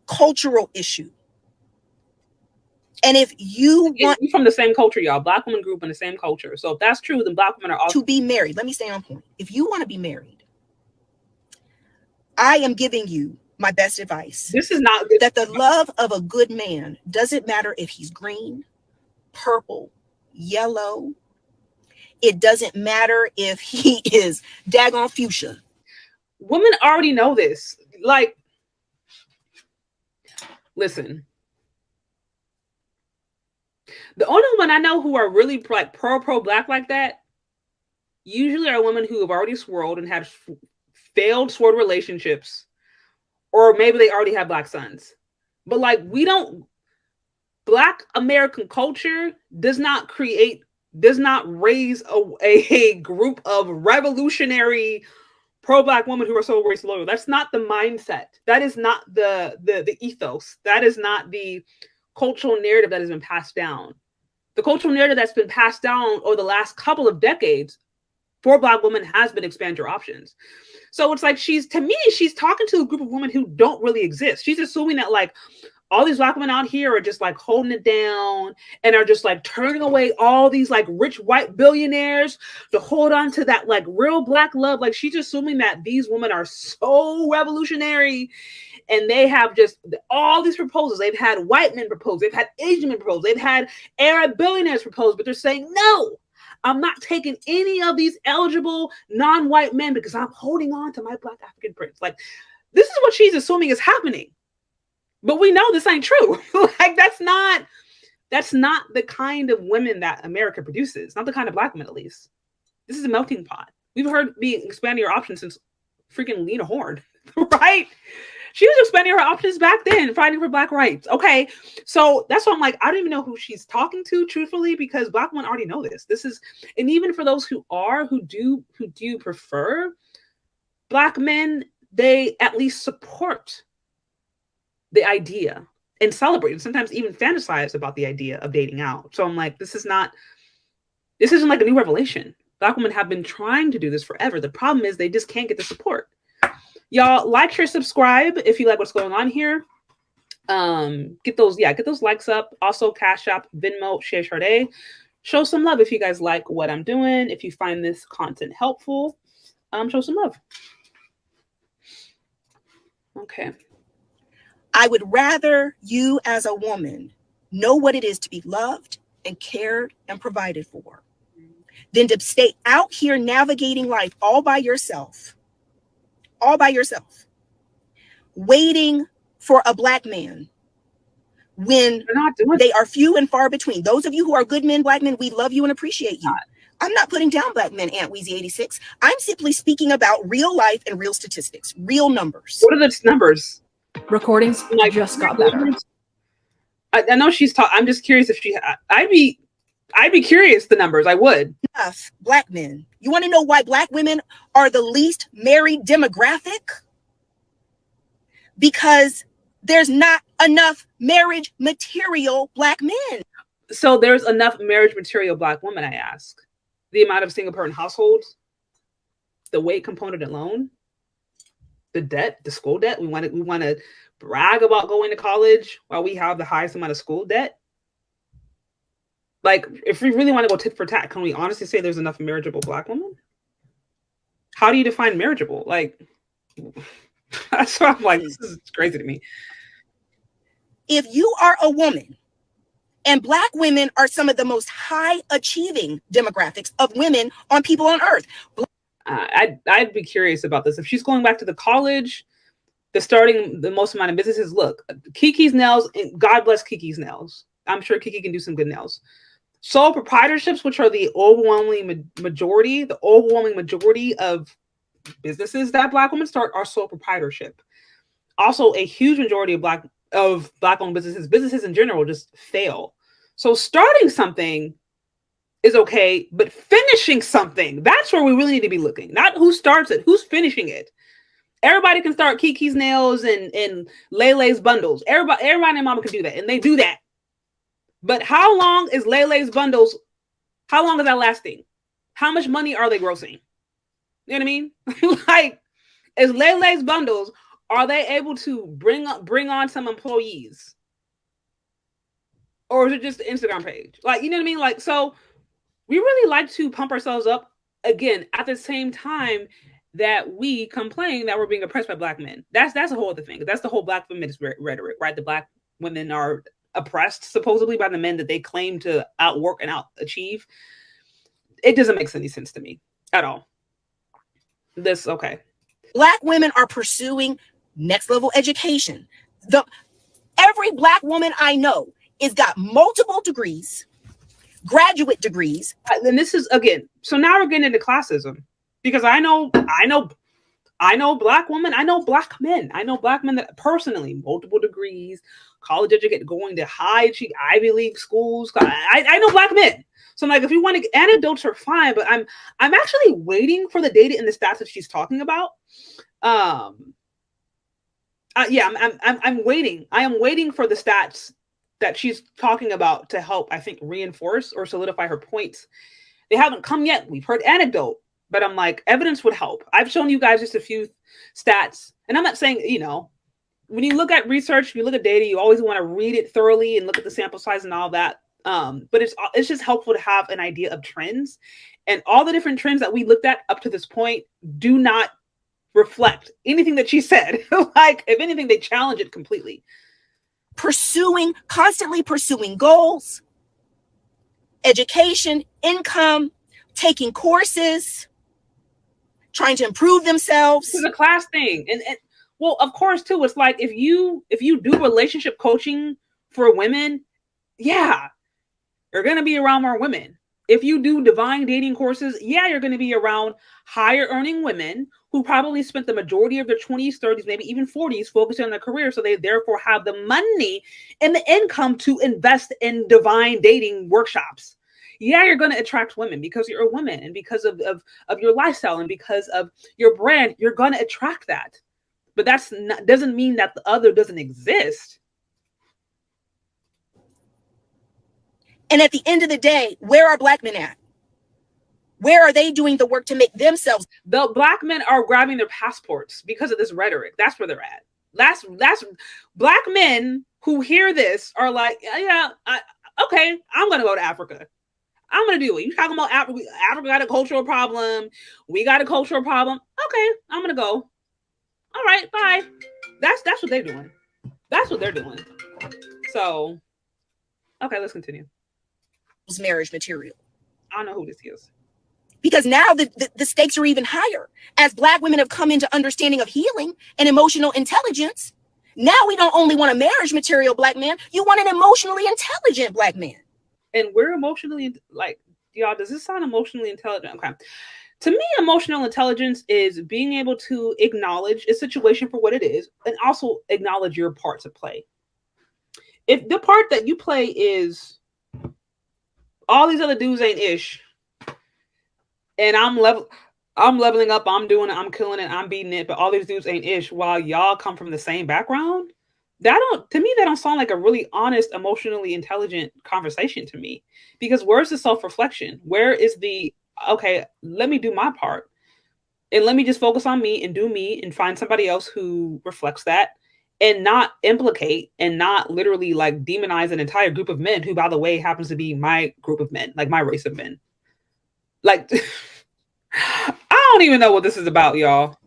cultural issue. And if you want from the same culture, y'all, black women grew up in the same culture. So if that's true, then black women are also to be married. Let me stay on point. If you want to be married, I am giving you my best advice. This is not that the love of a good man doesn't matter if he's green, purple, yellow. It doesn't matter if he is daggone fuchsia. Women already know this. Like, listen. The only women I know who are really like pro-black like that usually are women who have already swirled and had failed swirled relationships, or maybe they already have black sons. But like, black American culture does not raise a group of revolutionary pro-black women who are so race loyal. That's not the mindset. That is not the ethos. That is not the cultural narrative that has been passed down. The cultural narrative that's been passed down over the last couple of decades for black women has been expand your options. So it's like she's talking to a group of women who don't really exist. She's assuming that like, all these black women out here are just like holding it down and are just like turning away all these like rich white billionaires to hold on to that like real black love. Like she's assuming that these women are so revolutionary and they have just all these proposals. They've had white men propose, they've had Asian men propose, they've had Arab billionaires propose, but they're saying, no, I'm not taking any of these eligible non-white men because I'm holding on to my black African prince. Like, this is what she's assuming is happening. But we know this ain't true. Like, that's not the kind of women that America produces. Not the kind of black women, at least. This is a melting pot. We've heard being expanding your options since freaking Lena Horne, right? She was expanding her options back then, fighting for black rights. Okay, so that's why I'm like, I don't even know who she's talking to, truthfully, because black women already know this. This is, and even for those who do prefer black men, they at least support the idea and celebrate, and sometimes even fantasize about the idea of dating out. So I'm like, this isn't like a new revelation. Black women have been trying to do this forever. The problem is they just can't get the support. Y'all like, share, subscribe if you like what's going on here. Get those likes up. Also, Cash App, Venmo, Chez Chardé. Show some love if you guys like what I'm doing. If you find this content helpful, show some love. Okay. I would rather you as a woman know what it is to be loved and cared and provided for than to stay out here navigating life all by yourself, waiting for a black man when they are few and far between. Those of you who are good men, black men, we love you and appreciate you. I'm not putting down black men, Aunt Weezy 86. I'm simply speaking about real life and real statistics, real numbers. What are the numbers? Recordings just got better. I know she's talking. I'm just curious if she. I'd be curious the numbers. I would. Enough black men. You want to know why black women are the least married demographic? Because there's not enough marriage material black men. So there's enough marriage material black women, I ask. The amount of single parent households, the weight component alone, the debt, the school debt. We want to brag about going to college while we have the highest amount of school debt. Like, if we really want to go tit for tat, can we honestly say there's enough marriageable black women? How do you define marriageable? Like, that's what I'm like, this is crazy to me. If you are a woman, and black women are some of the most high achieving demographics of women on people on earth. I'd be curious about this. If she's going back to the college, the most amount of businesses, look, Kekes Nails, God bless Kekes Nails. I'm sure Keke can do some good nails. Sole proprietorships, which are the overwhelming majority of businesses that black women start, are sole proprietorship. Also, a huge majority of black-owned businesses in general just fail. So starting something is okay, but finishing something, that's where we really need to be looking. Not who starts it, who's finishing it. Everybody can start Kekes Nails and Lele's bundles. Everybody and mama can do that, and they do that. But how long is Lele's bundles? How long is that lasting? How much money are they grossing? You know what I mean? Like, is Lele's bundles, are they able to bring on some employees? Or is it just an Instagram page? Like, you know what I mean? Like, so we really like to pump ourselves up, again, at the same time that we complain that we're being oppressed by black men. That's a whole other thing. That's the whole black feminist rhetoric, right? The black women are oppressed supposedly by the men that they claim to outwork and out-achieve. It doesn't make any sense to me at all. Okay. Black women are pursuing next level education. Every black woman I know is got multiple degrees, graduate degrees. And this is, again, so now we're getting into classism, because I know black women, I know black men that personally, multiple degrees, college educated, going to Ivy League schools. I know black men. So I'm like, if you want to, anecdotes are fine, but I'm actually waiting for the data and the stats that she's talking about. I'm waiting. I am waiting for the stats that she's talking about to help, I think, reinforce or solidify her points. They haven't come yet. We've heard anecdote, but I'm like, evidence would help. I've shown you guys just a few stats, and I'm not saying, when you look at research, you look at data, you always want to read it thoroughly and look at the sample size and all that. But it's just helpful to have an idea of trends, and all the different trends that we looked at up to this point do not reflect anything that she said. Like, if anything, they challenge it completely. Constantly pursuing goals, education, income, taking courses, trying to improve themselves. It's a class thing. And well, of course, too, it's like if you do relationship coaching for women, yeah, you're going to be around more women. If you do divine dating courses, yeah, you're going to be around higher earning women who probably spent the majority of their 20s, 30s, maybe even 40s focusing on their career. So they therefore have the money and the income to invest in divine dating workshops. Yeah, you're going to attract women because you're a woman, and because of your lifestyle and because of your brand, you're going to attract that. But doesn't mean that the other doesn't exist. And at the end of the day, where are Black men at? Where are they doing the work to make themselves? The Black men are grabbing their passports because of this rhetoric. That's where they're at. That's Black men who hear this are like, yeah, okay, I'm going to go to Africa. I'm going to do it. You talking about Africa? Africa got a cultural problem. We got a cultural problem. Okay, I'm going to go. All right, bye. That's what they're doing. That's what they're doing. So, okay, let's continue. Marriage material. I don't know who this is. Because now the stakes are even higher. As Black women have come into understanding of healing and emotional intelligence, now we don't only want a marriage material Black man, you want an emotionally intelligent Black man. And we're emotionally, like, y'all, does this sound emotionally intelligent? Okay. To me, emotional intelligence is being able to acknowledge a situation for what it is and also acknowledge your part to play. If the part that you play is all these other dudes ain't ish, and I'm leveling up, I'm doing it, I'm killing it, I'm beating it, but all these dudes ain't ish, while y'all come from the same background, to me, that don't sound like a really honest, emotionally intelligent conversation to me. Because where's the self-reflection? Where is the, okay, let me do my part, and let me just focus on me and do me and find somebody else who reflects that, and not implicate and not literally like demonize an entire group of men who, by the way, happens to be my group of men, like my race of men. Like, I don't even know what this is about, y'all.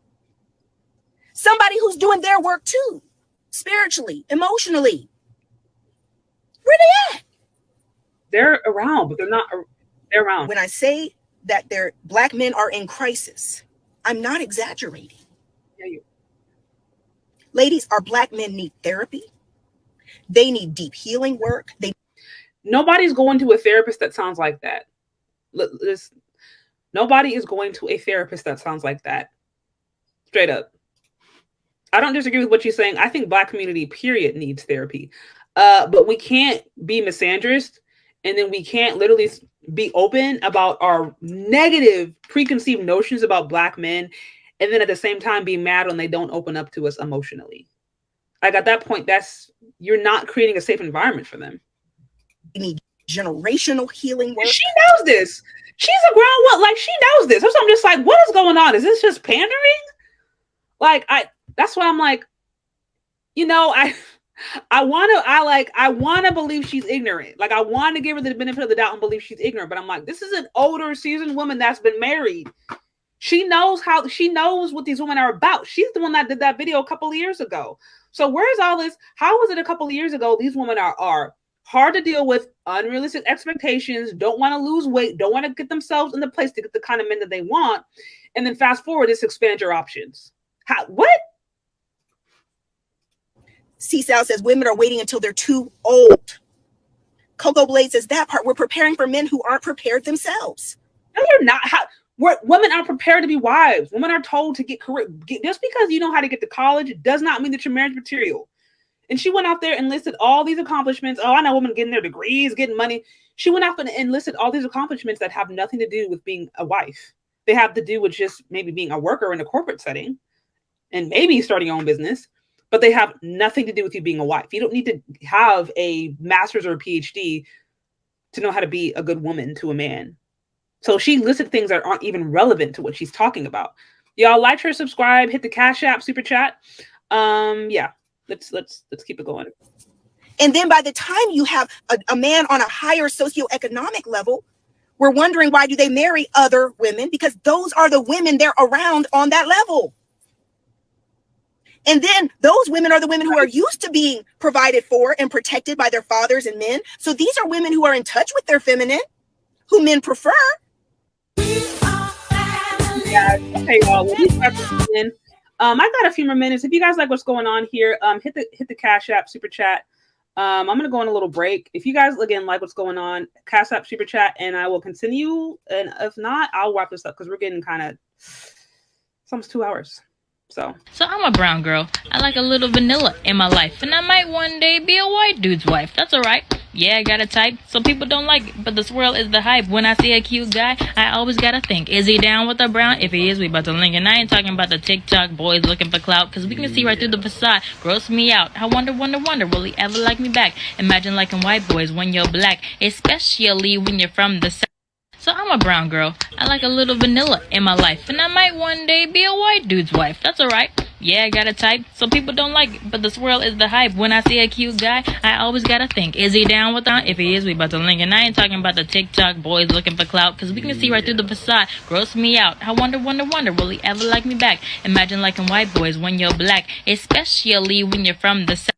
Somebody who's doing their work too, spiritually, emotionally. Where they at? They're around, but they're around. When I say that Black men are in crisis, I'm not exaggerating. Yeah, ladies, our Black men need therapy. They need deep healing work. Nobody's going to a therapist that sounds like that. Nobody is going to a therapist that sounds like that. Straight up. I don't disagree with what you're saying. I think Black community, period, needs therapy. But we can't be misandrist, and then we can't literally be open about our negative preconceived notions about Black men, and then at the same time be mad when they don't open up to us emotionally. Like, at that point, you're not creating a safe environment for them. We need generational healing work. She knows this. She's a grown woman. Like, she knows this. So I'm just like, what is going on? Is this just pandering? Like, that's why I'm like, you know, I want to believe she's ignorant. Like, I want to give her the benefit of the doubt and believe she's ignorant. But I'm like, this is an older, seasoned woman that's been married. She knows what these women are about. She's the one that did that video a couple of years ago. So where's all this? How was it a couple of years ago? These women are hard to deal with, unrealistic expectations, don't want to lose weight, don't want to get themselves in the place to get the kind of men that they want. And then fast forward, this expand your options. What? C-Sal says women are waiting until they're too old. Coco Blade says that part. We're preparing for men who aren't prepared themselves. No, you're not. Women are prepared to be wives. Women are told to get career. Just because you know how to get to college does not mean that you're marriage material. And she went out there and listed all these accomplishments. Oh, I know women getting their degrees, getting money. She went out and listed all these accomplishments that have nothing to do with being a wife. They have to do with just maybe being a worker in a corporate setting and maybe starting your own business, but they have nothing to do with you being a wife. You don't need to have a master's or a PhD to know how to be a good woman to a man. So she listed things that aren't even relevant to what she's talking about. Y'all like her, subscribe, hit the Cash App, super chat. Yeah. let's keep it going. And then by the time you have a man on a higher socioeconomic level, we're wondering, why do they marry other women? Because those are the women they're around on that level. And then those women are the women who are used to being provided for and protected by their fathers and men. So these are women who are in touch with their feminine, who men prefer. Yeah, okay, y'all. Well, I got a few more minutes. If you guys like what's going on here, hit the Cash App Super Chat. I'm gonna go on a little break. If you guys again like what's going on, Cash App Super Chat, and I will continue. And if not, I'll wrap this up because we're getting kind of, it's almost 2 hours. So I'm a brown girl. I like a little vanilla in my life, and I might one day be a white dude's wife. That's alright. Yeah, I got a type. Some people don't like it, but the swirl is the hype. When I see a cute guy, I always gotta think, is he down with the brown? If he is, we about to link. And I ain't talking about the TikTok boys looking for clout, because we can see right through the facade. Gross me out. I wonder, will he ever like me back? Imagine liking white boys when you're black, especially when you're from the south. So I'm a brown girl. I like a little vanilla in my life, and I might one day be a white dude's wife. That's alright. Yeah, I got a type. Some people don't like it, but the swirl is the hype. When I see a cute guy, I always gotta think, is he down with that? If he is, we about to link. And I ain't talking about the TikTok boys looking for clout, because we can see right through the facade. Gross me out. I wonder, will he ever like me back? Imagine liking white boys when you're black, especially when you're from the south.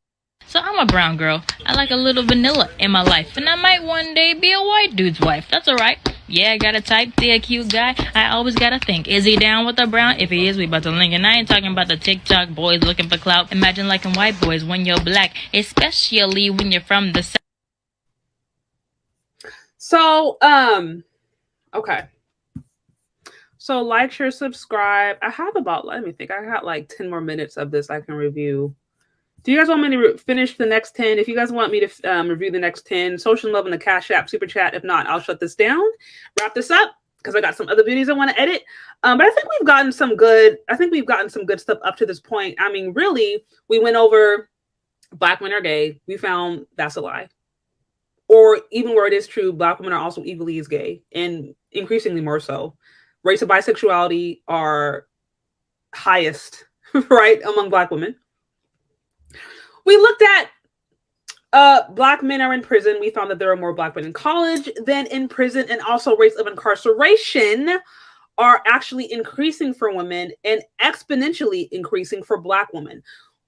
So I'm a brown girl. I like a little vanilla in my life, and I might one day be a white dude's wife. That's alright. Yeah, I got a type. See a cute guy, I always gotta think, is he down with the brown? If he is, we about to link. And I ain't talking about the TikTok boys looking for clout. Imagine liking white boys when you're black, especially when you're from the south. So, okay. So like, share, subscribe. I have about, let me think, I got like 10 more minutes of this I can review. Do you guys want me to finish the next 10? If you guys want me to review the next 10, social love in the Cash App Super Chat. If not, I'll shut this down, wrap this up, because I got some other videos I want to edit. But I think we've gotten some good stuff up to this point. I mean, really, we went over Black men are gay. We found that's a lie. Or even where it is true, Black women are also equally as gay, and increasingly more so. Race and bisexuality are highest, right, among Black women. We looked at Black men are in prison. We found that there are more Black men in college than in prison, and also rates of incarceration are actually increasing for women and exponentially increasing for Black women.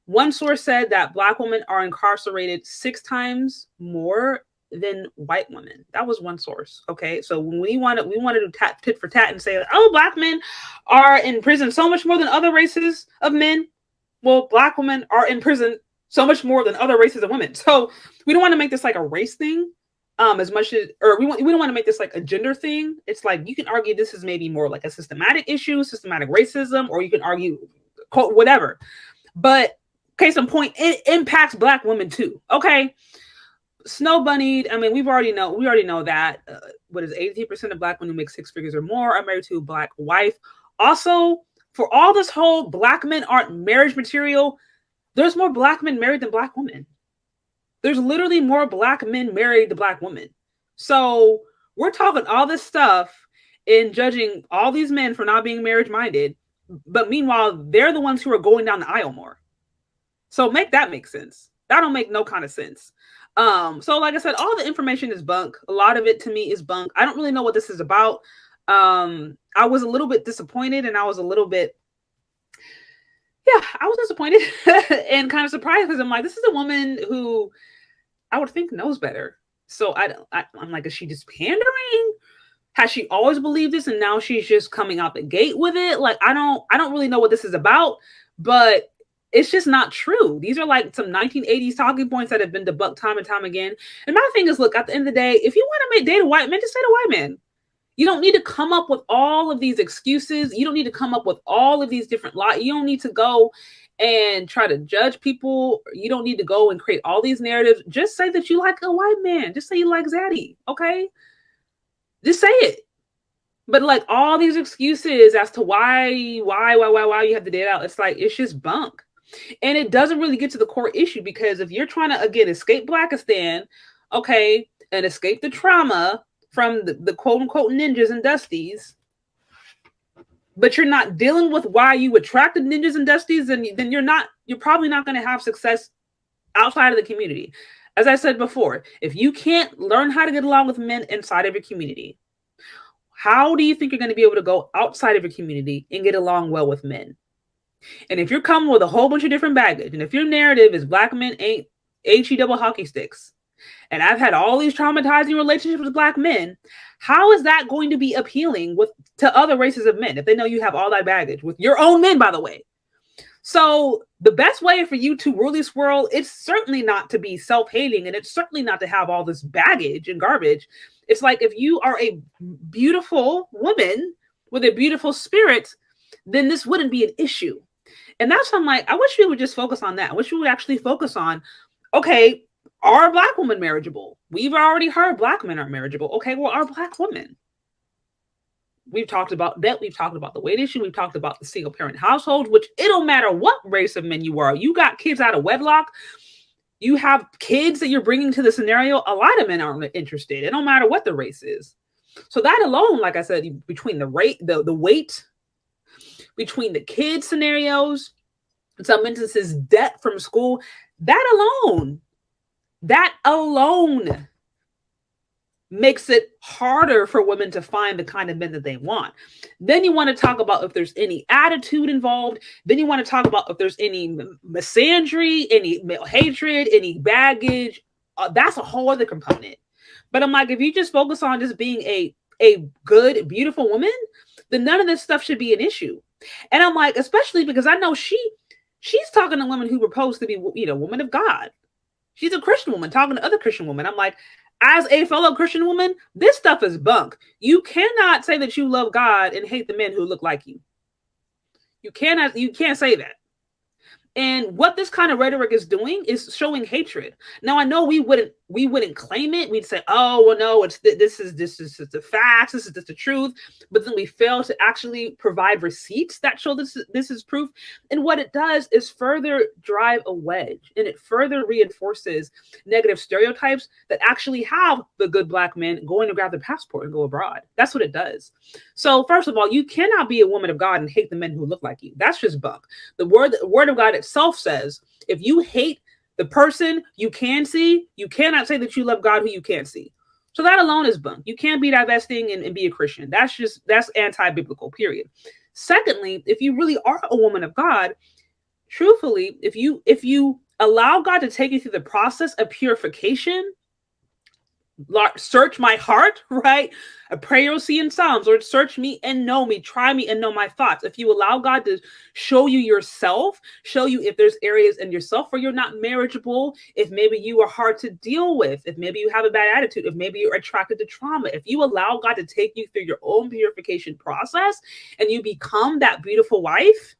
One source said that Black women are incarcerated 6 times more than white women. That was one source. Okay, so when we want to do tit for tat and say, oh, Black men are in prison so much more than other races of men. Well, Black women are in prison so much more than other races of women. So we don't want to make this like a race thing, as much as, or we don't want to make this like a gender thing. It's like, you can argue this is maybe more like a systematic issue, systematic racism, or you can argue whatever. But case in point, it impacts Black women too. Okay, Snow Bunnied. I mean, we already know that. What is 83% of Black women who make 6 figures or more are married to a Black wife. Also, for all this whole Black men aren't marriage material, there's more Black men married than Black women. There's literally more Black men married than Black women. So we're talking all this stuff and judging all these men for not being marriage minded. But meanwhile, they're the ones who are going down the aisle more. So make that make sense. That don't make no kind of sense. So like I said, all the information is bunk. A lot of it to me is bunk. I don't really know what this is about. I was a little bit disappointed, and I was a little bit, I was disappointed and kind of surprised, because I'm like, this is a woman who I would think knows better. So I'm like, is she just pandering? Has she always believed this and now she's just coming out the gate with it? Like, I don't really know what this is about, but it's just not true. These are like some 1980s talking points that have been debunked time and time again. And my thing is, look, at the end of the day, if you want to date a white man, just date a white man. You don't need to come up with all of these excuses. You don't need to come up with all of these different lies. You don't need to go and try to judge people. You don't need to go and create all these narratives. Just say that you like a white man. Just say you like Zaddy, okay? Just say it. But like all these excuses as to why you have to date out, it's like, it's just bunk. And it doesn't really get to the core issue, because if you're trying to, again, escape Blackistan, okay, and escape the trauma from the quote unquote ninjas and Dusties, but you're not dealing with why you attracted ninjas and Dusties, then you're not you're probably not going to have success outside of the community. As I said before, if you can't learn how to get along with men inside of your community, how do you think you're going to be able to go outside of your community and get along well with men? And if you're coming with a whole bunch of different baggage, and if your narrative is black men ain't HE double hockey sticks, and I've had all these traumatizing relationships with black men, how is that going to be appealing to other races of men if they know you have all that baggage with your own men, by the way? So the best way for you to rule this world, it's certainly not to be self-hating, and it's certainly not to have all this baggage and garbage. It's like, if you are a beautiful woman with a beautiful spirit, then this wouldn't be an issue. And that's why I'm like, I wish we would just focus on that. I wish we would actually focus on, okay, are black women marriageable? We've already heard black men are marriageable. Okay, well, are black women? We've talked about that. We've talked about the weight issue. We've talked about the single parent household, which it don't matter what race of men you are. You got kids out of wedlock. You have kids that you're bringing to the scenario. A lot of men aren't interested. It don't matter what the race is. So that alone, like I said, between the weight, between the kid scenarios, in some instances, debt from school, that alone makes it harder for women to find the kind of men that they want. Then you want to talk about if there's any attitude involved. Then you want to talk about if there's any misandry, any hatred, any baggage. That's a whole other component. But I'm like, if you just focus on just being a good, beautiful woman, then none of this stuff should be an issue. And I'm like, especially because I know she's talking to women who propose to be, women of God. She's a Christian woman talking to other Christian women. I'm like, as a fellow Christian woman, this stuff is bunk. You cannot say that you love God and hate the men who look like you. You can't say that. And what this kind of rhetoric is doing is showing hatred. Now, I know we wouldn't claim it. We'd say, oh, well, no, this is the facts. This is just the truth. But then we fail to actually provide receipts that show this is proof. And what it does is further drive a wedge, and it further reinforces negative stereotypes that actually have the good black men going to grab their passport and go abroad. That's what it does. So first of all, you cannot be a woman of God and hate the men who look like you. That's just bunk. The word of God itself says, if you hate the person you can see, you cannot say that you love God who you can't see. So that alone is bunk. You can't be divesting and be a Christian. That's anti-biblical, period. Secondly, if you really are a woman of God, truthfully, if you allow God to take you through the process of purification, search my heart, right? A prayer you'll see in Psalms, or search me and know me, try me and know my thoughts. If you allow God to show you yourself, show you if there's areas in yourself where you're not marriageable, if maybe you are hard to deal with, if maybe you have a bad attitude, if maybe you're attracted to trauma, if you allow God to take you through your own purification process and you become that beautiful wife,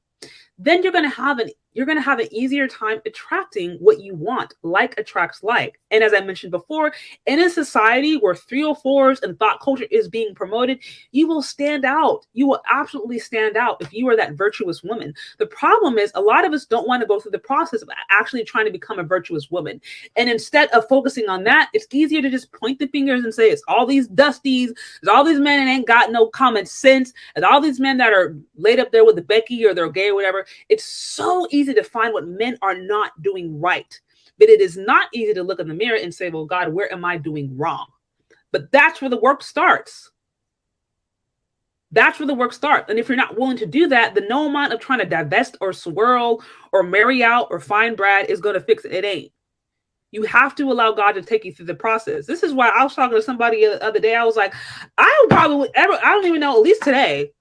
then you're going to have an easier time attracting what you want. Like attracts like. And as I mentioned before, in a society where 304s and thought culture is being promoted, you will stand out. You will absolutely stand out if you are that virtuous woman. The problem is a lot of us don't want to go through the process of actually trying to become a virtuous woman. And instead of focusing on that, it's easier to just point the fingers and say, it's all these Dusties, it's all these men that ain't got no common sense, and all these men that are laid up there with the Becky or they're gay or whatever. It's so easy to find what men are not doing right. But it is not easy to look in the mirror and say, well, God, where am I doing wrong? But that's where the work starts. That's where the work starts. And if you're not willing to do that, then no amount of trying to divest or swirl or marry out or find Brad is going to fix it. It ain't. You have to allow God to take you through the process. This is why I was talking to somebody the other day. I was like, I don't even know, at least today,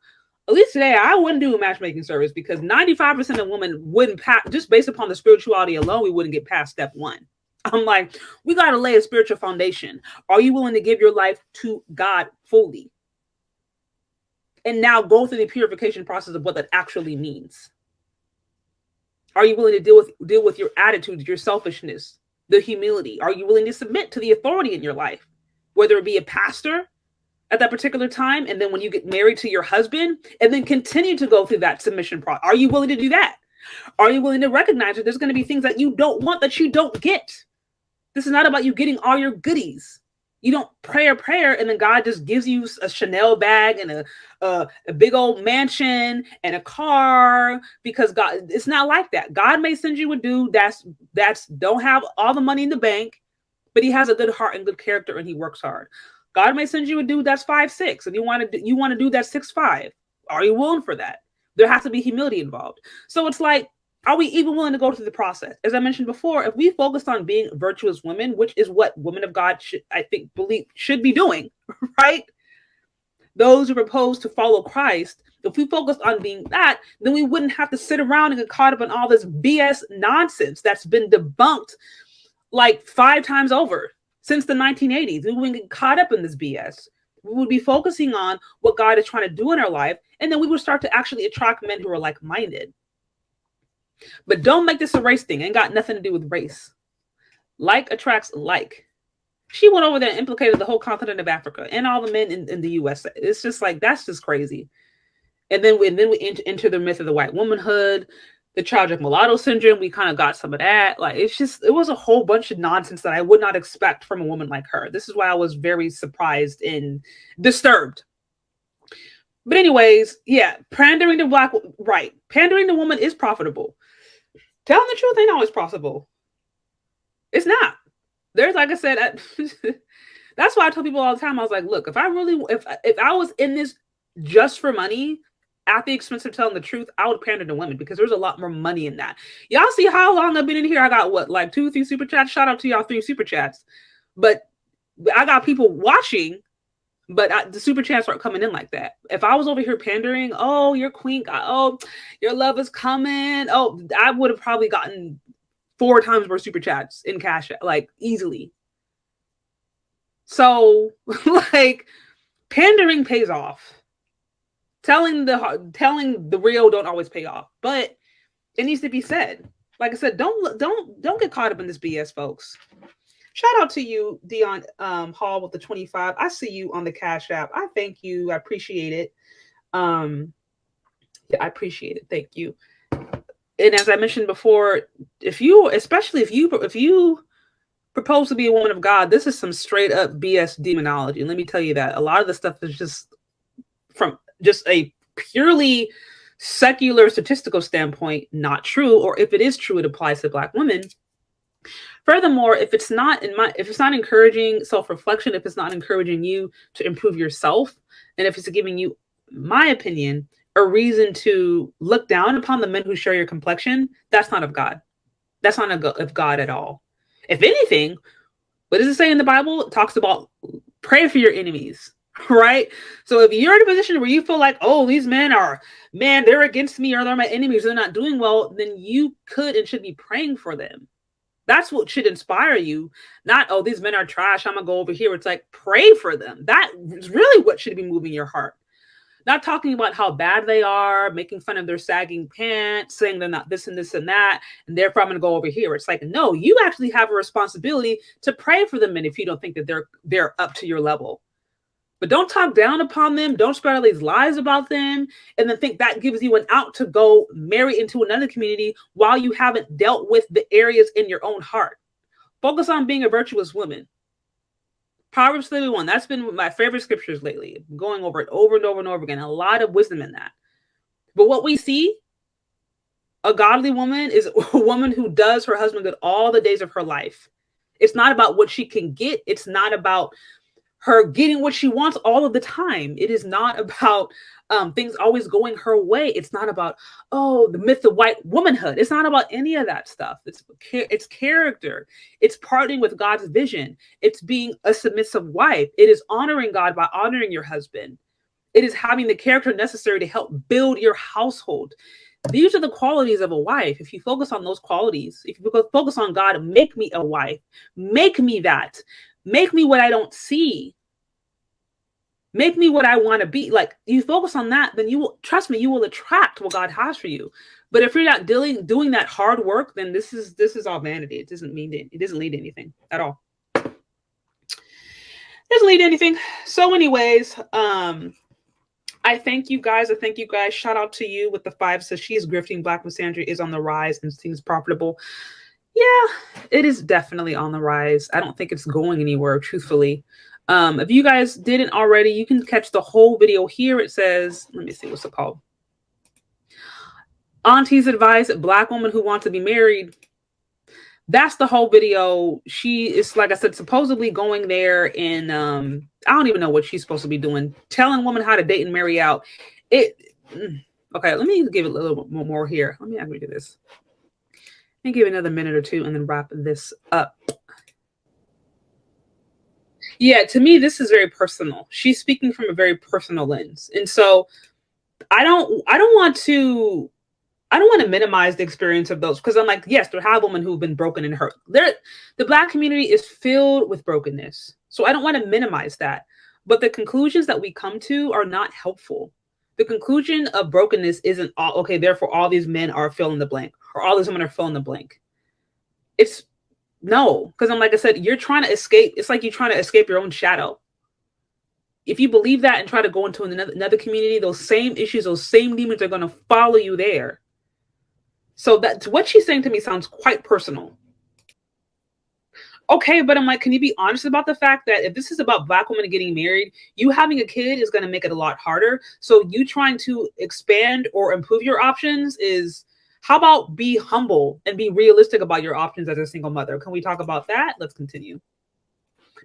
I wouldn't do a matchmaking service because 95% of women wouldn't pass, just based upon the spirituality alone, we wouldn't get past step one. I'm like, we got to lay a spiritual foundation. Are you willing to give your life to God fully? And now go through the purification process of what that actually means. Are you willing to deal with your attitudes, your selfishness, the humility? Are you willing to submit to the authority in your life, whether it be a pastor at that particular time, and then when you get married to your husband, and then continue to go through that submission process? Are you willing to do that? Are you willing to recognize that there's going to be things that you don't want, that you don't get? This is not about you getting all your goodies. You don't pray a prayer and then God just gives you a Chanel bag and a big old mansion and a car, because God, it's not like that. God may send you a dude that's don't have all the money in the bank, but he has a good heart and good character and he works hard. God may send you a dude that's 5'6" and you want to do that 6'5". Are you willing for that? There has to be humility involved. So it's like, are we even willing to go through the process? As I mentioned before, if we focus on being virtuous women, which is what women of God believe should be doing, right? Those who propose to follow Christ, if we focus on being that, then we wouldn't have to sit around and get caught up in all this BS nonsense that's been debunked like 5 times over since the 1980s. We wouldn't get caught up in this BS. We would be focusing on what God is trying to do in our life, and then we would start to actually attract men who are like-minded. But don't make this a race thing. It ain't got nothing to do with race. Like attracts like. She went over there and implicated the whole continent of Africa and all the men in the USA. It's just like, that's just crazy. And then we enter the myth of the white womanhood, the tragic mulatto syndrome. We kind of got some of that. Like, it was a whole bunch of nonsense that I would not expect from a woman like her. This is why I was very surprised and disturbed. But anyways, yeah, pandering to woman is profitable. Telling the truth ain't always possible. It's not. There's, like I said, that's why I tell people all the time. I was like, look, if I was in this just for money, at the expense of telling the truth, I would pander to women, because there's a lot more money in that. Y'all see how long I've been in here? I got what, like 2, 3 super chats? Shout out to y'all 3 super chats. But I got people watching, but the super chats aren't coming in like that. If I was over here pandering, oh, you're queen, oh, your love is coming, oh, I would have probably gotten 4 times more super chats in cash, like, easily. So, like, pandering pays off. Telling the real don't always pay off, but it needs to be said. Like I said, don't get caught up in this BS, folks. Shout out to you, Dion Hall, with the 25. I see you on the Cash App. I thank you. I appreciate it. Yeah, I appreciate it. Thank you. And as I mentioned before, especially if you propose to be a woman of God, this is some straight up BS demonology. And let me tell you that a lot of the stuff is just from just a purely secular statistical standpoint, not true. Or if it is true, it applies to Black women. Furthermore, if it's not encouraging self-reflection, if it's not encouraging you to improve yourself, and if it's giving you, my opinion, a reason to look down upon the men who share your complexion, that's not of God. That's not of God at all. If anything, what does it say in the Bible? It talks about pray for your enemies, right? So if you're in a position where you feel like, oh, these men they're against me, or they're my enemies, they're not doing well, then you could and should be praying for them. That's what should inspire you. Not, oh, these men are trash, I'm gonna go over here. It's like, pray for them. That is really what should be moving your heart. Not talking about how bad they are, making fun of their sagging pants, saying they're not this and this and that, and therefore I'm going to go over here. It's like, no, you actually have a responsibility to pray for them, and if you don't think that they're up to your level. But don't talk down upon them. Don't spread all these lies about them, and then think that gives you an out to go marry into another community while you haven't dealt with the areas in your own heart. Focus on being a virtuous woman. Proverbs 31, that's been my favorite scriptures lately. I'm going over it over and over and over again. A lot of wisdom in that. But what we see, a godly woman is a woman who does her husband good all the days of her life. It's not about what she can get. It's not about her getting what she wants all of the time. It is not about things always going her way. It's not about, oh, the myth of white womanhood. It's not about any of that stuff. It's character. It's partnering with God's vision. It's being a submissive wife. It is honoring God by honoring your husband. It is having the character necessary to help build your household. These are the qualities of a wife. If you focus on those qualities, if you focus on God, make me a wife. Make me that. Make me what I don't see. Make me what I want to be. Like, you focus on that, then you will, trust me, you will attract what God has for you. But if you're not doing that hard work, then this is all vanity. It doesn't lead to anything at all. It doesn't lead to anything. So anyways, I thank you guys. Shout out to you with the 5. So she's grifting. Black misandry is on the rise and seems profitable. Yeah, it is definitely on the rise. I don't think it's going anywhere, truthfully. If you guys didn't already, you can catch the whole video here. It says, let me see, what's it called? Auntie's advice, Black woman who wants to be married. That's the whole video. She is, like I said, supposedly going there and I don't even know what she's supposed to be doing, telling women how to date and marry out. Okay, let me give it a little bit more here. Let me agree to this. Let me give it another minute or two and then wrap this up. Yeah, to me, this is very personal. She's speaking from a very personal lens. And so I don't want to minimize the experience of those, because I'm like, yes, there have women who've been broken and hurt. The Black community is filled with brokenness. So I don't want to minimize that. But the conclusions that we come to are not helpful. The conclusion of brokenness isn't, okay, therefore all these men are fill in the blank, or all these women are fill in the blank. It's no, because I'm, like I said, you're trying to escape. It's like you're trying to escape your own shadow. If you believe that and try to go into another community, those same issues, those same demons are going to follow you there. So that's what she's saying to me sounds quite personal. Okay, but I'm like, can you be honest about the fact that if this is about Black women getting married, you having a kid is going to make it a lot harder. So you trying to expand or improve your options is, how about be humble and be realistic about your options as a single mother? Can we talk about that? Let's continue.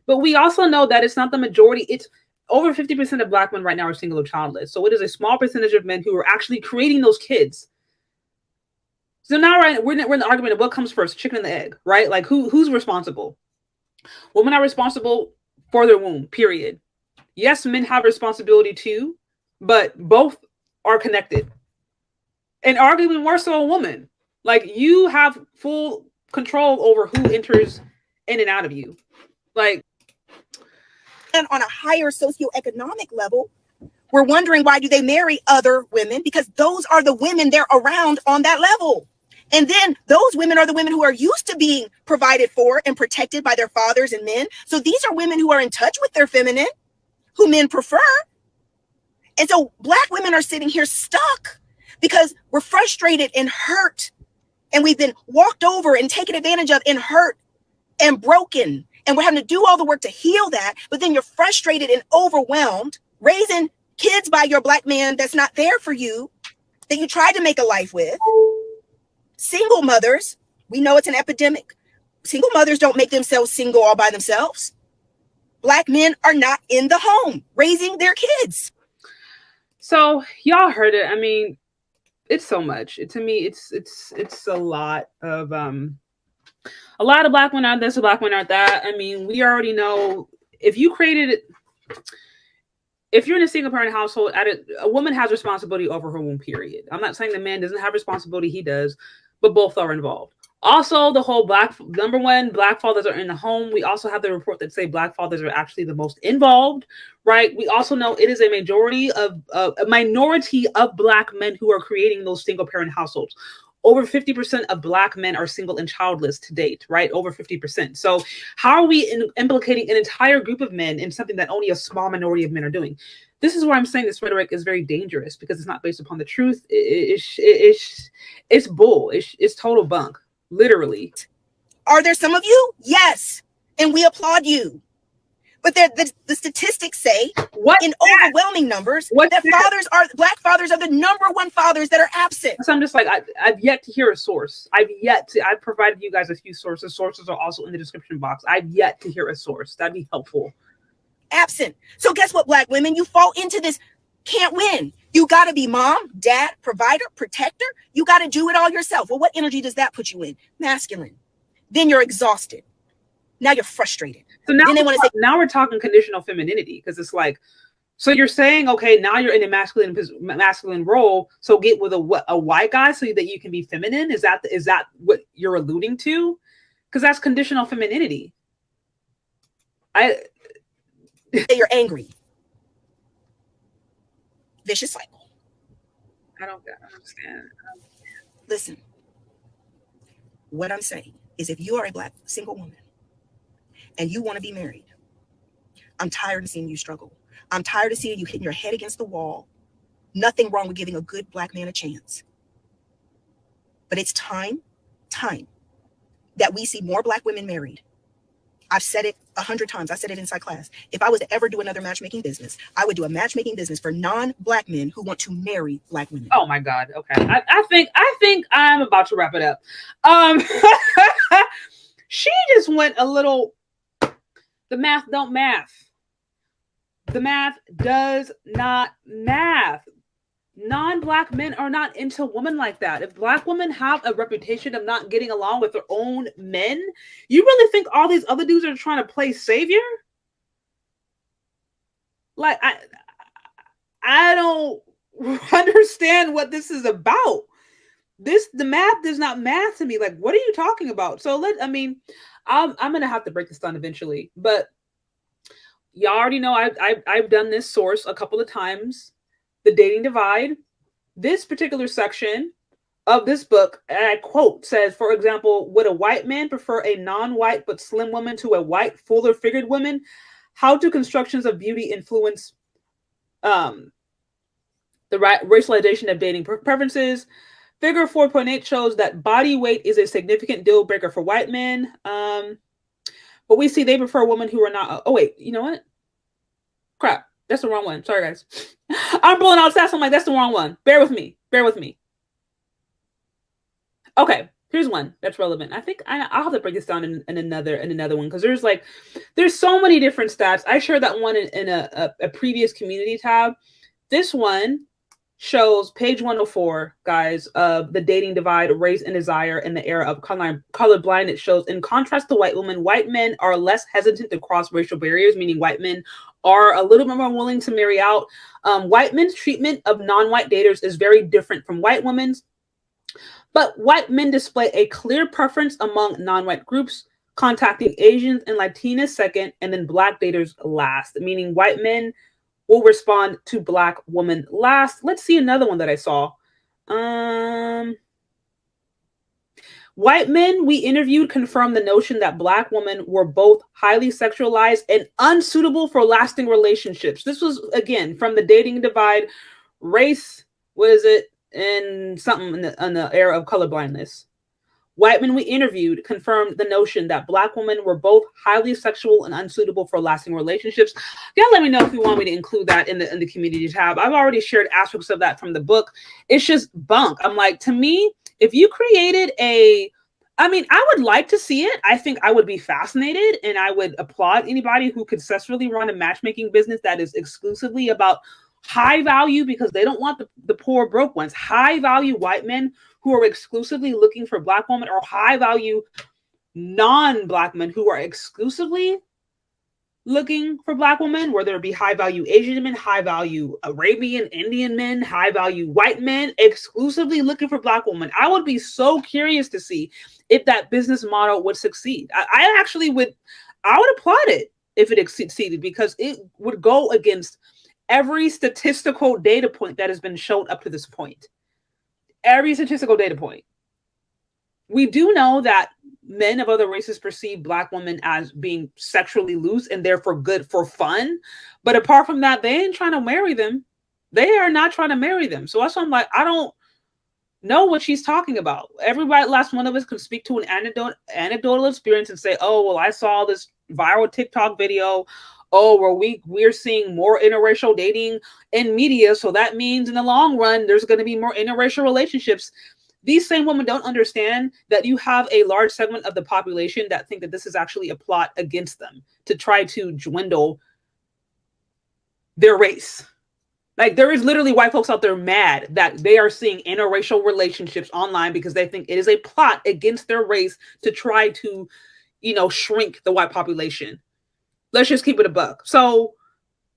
But we also know that it's not the majority. It's over 50% of Black men right now are single or childless. So it is a small percentage of men who are actually creating those kids. So now, right, we're in the argument of what comes first, chicken and the egg, right? Like who's responsible? Women are responsible for their womb, period. Yes, men have responsibility too, but both are connected. And arguably more so a woman. Like, you have full control over who enters in and out of you. Like, and on a higher socioeconomic level, we're wondering, why do they marry other women? Because those are the women they're around on that level. And then those women are the women who are used to being provided for and protected by their fathers and men. So these are women who are in touch with their feminine, who men prefer. And so Black women are sitting here stuck because we're frustrated and hurt. And we've been walked over and taken advantage of and hurt and broken. And we're having to do all the work to heal that. But then you're frustrated and overwhelmed, raising kids by your Black man that's not there for you, that you tried to make a life with. Single mothers, we know it's an epidemic. Single mothers don't make themselves single all by themselves. Black men are not in the home raising their kids. So y'all heard it. I mean, it's so much. To me, it's a lot of Black men aren't this, a Black men aren't that. I mean, we already know if you're in a single parent household, a woman has responsibility over her womb, period. I'm not saying the man doesn't have responsibility, he does, but both are involved. Also, the whole Black fathers are in the home. We also have the report that say Black fathers are actually the most involved, right? We also know it is a minority of Black men who are creating those single parent households. Over 50% of Black men are single and childless to date, right? Over 50%. So how are we implicating an entire group of men in something that only a small minority of men are doing? This is where I'm saying this rhetoric is very dangerous, because it's not based upon the truth. It's bull. It's total bunk, literally. Are there some of you? Yes. And we applaud you. But the statistics say in overwhelming numbers that Black fathers are the number one fathers that are absent. So I'm just like, I've yet to hear a source. I've provided you guys a few sources. Sources are also in the description box. I've yet to hear a source. That'd be helpful. Absent. So guess what, Black women? You fall into this can't win. You got to be mom, dad, provider, protector. You got to do it all yourself. Well, what energy does that put you in? Masculine. Then you're exhausted. Now you're frustrated. So now we're talking conditional femininity, because it's like, so you're saying, okay, now you're in a masculine role, so get with a white guy so that you can be feminine. Is that what you're alluding to? Because that's conditional femininity. You're angry. Vicious cycle. I don't understand. Listen, what I'm saying is, if you are a Black single woman and you want to be married, I'm tired of seeing you struggle. I'm tired of seeing you hitting your head against the wall. Nothing wrong with giving a good Black man a chance. But it's time that we see more Black women married. I've said it 100 times. I said it inside class. If I was to ever do another matchmaking business, I would do a matchmaking business for non-Black men who want to marry Black women. Oh my God. Okay. I think I'm about to wrap it up. She just went a little, the math don't math. The math does not math. Non-Black men are not into women like that. If Black women have a reputation of not getting along with their own men, you really think all these other dudes are trying to play savior? Like, I don't understand what this is about. The math does not math to me. Like, what are you talking about? So I'm gonna have to break this down eventually, but y'all already know I've done this source a couple of times. The Dating Divide. This particular section of this book, and I quote, says, for example, would a white man prefer a non-white but slim woman to a white, fuller figured woman? How do constructions of beauty influence the racialization of dating preferences? Figure 4.8 shows that body weight is a significant deal breaker for white men. But we see they prefer women who are not. Oh, wait, you know what? Crap. That's the wrong one. Sorry, guys. I'm pulling out stats. I'm like, that's the wrong one. Bear with me. Bear with me. Okay, here's one that's relevant. I think I'll have to break this down in another one, because there's so many different stats. I shared that one in a previous community tab. This one shows page 104, guys, of The Dating Divide, Race and Desire in the Era of Colorblind. It shows, in contrast to white women, white men are less hesitant to cross racial barriers, meaning white men are a little bit more willing to marry out. White men's treatment of non-white daters is very different from white women's, but white men display a clear preference among non-white groups, contacting Asians and Latinas second, and then Black daters last, meaning white men will respond to Black women last. Let's see another one that I saw. White men we interviewed confirmed the notion that Black women were both highly sexualized and unsuitable for lasting relationships. This was, again, from The Dating Divide, Race, and something in the era of colorblindness. White men we interviewed confirmed the notion that Black women were both highly sexual and unsuitable for lasting relationships. Y'all let me know if you want me to include that in the community tab. I've already shared aspects of that from the book. It's just bunk. I'm like, to me, if you created I would like to see it. I think I would be fascinated, and I would applaud anybody who could successfully run a matchmaking business that is exclusively about high value, because they don't want the poor broke ones. High value white men who are exclusively looking for Black women, or high value non-Black men who are exclusively looking for Black women, whether it be high value Asian men, high value Arabian, Indian men, high value white men, exclusively looking for Black women. I would be so curious to see if that business model would succeed. I would applaud it if it succeeded, because it would go against every statistical data point that has been shown up to this point. Every statistical data point. We do know that men of other races perceive Black women as being sexually loose and therefore good for fun. But apart from that, they ain't trying to marry them. They are not trying to marry them. So that's why I'm like, I don't know what she's talking about. Everybody, last one of us, can speak to an anecdotal experience and say, oh, well, I saw this viral TikTok video. Oh, well, we're seeing more interracial dating in media. So that means in the long run, there's going to be more interracial relationships. These same women don't understand that you have a large segment of the population that think that this is actually a plot against them to try to dwindle their race. Like, there is literally white folks out there mad that they are seeing interracial relationships online because they think it is a plot against their race to try to, shrink the white population. Let's just keep it a buck. So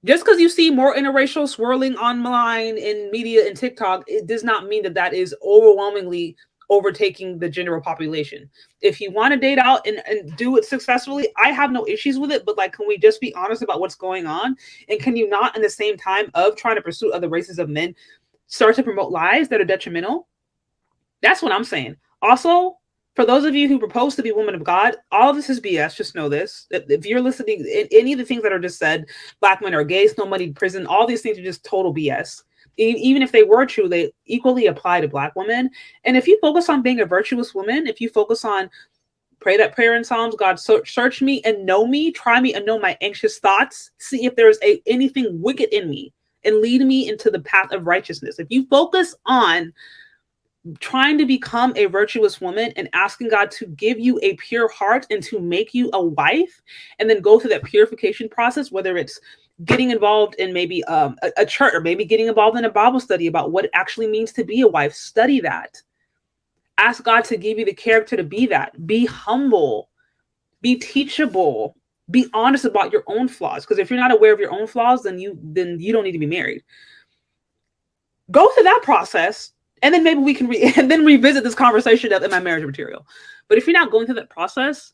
just because you see more interracial swirling online in media and TikTok, it does not mean that that is overwhelmingly overtaking the general population. If you want to date out and do it successfully, I have no issues with it. But can we just be honest about what's going on? And can you not, in the same time of trying to pursue other races of men, start to promote lies that are detrimental? That's what I'm saying. Also, for those of you who propose to be women of God, all of this is BS. Just know this. If you're listening in any of the things that are just said, Black men are gays, no money in prison, all these things are just total BS. Even if they were true, they equally apply to Black women. And if you focus on being a virtuous woman, if you focus on Pray that prayer in Psalms. God, search me and know me. Try me and know my anxious thoughts. See if there is anything wicked in me and lead me into the path of righteousness. If you focus on trying to become a virtuous woman and asking God to give you a pure heart and to make you a wife, and then go through that purification process, whether it's getting involved in maybe a church, or maybe getting involved in a Bible study about what it actually means to be a wife, study that. Ask God to give you the character to be that. Be humble, be teachable, be honest about your own flaws. Because if you're not aware of your own flaws, then you don't need to be married. Go through that process, and then maybe we can revisit this conversation in my marriage material. But if you're not going through that process,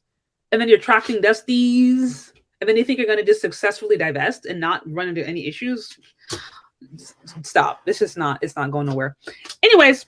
and then you're attracting Dusties, and then you think you're going to just successfully divest and not run into any issues, stop. It's not going nowhere. Anyways,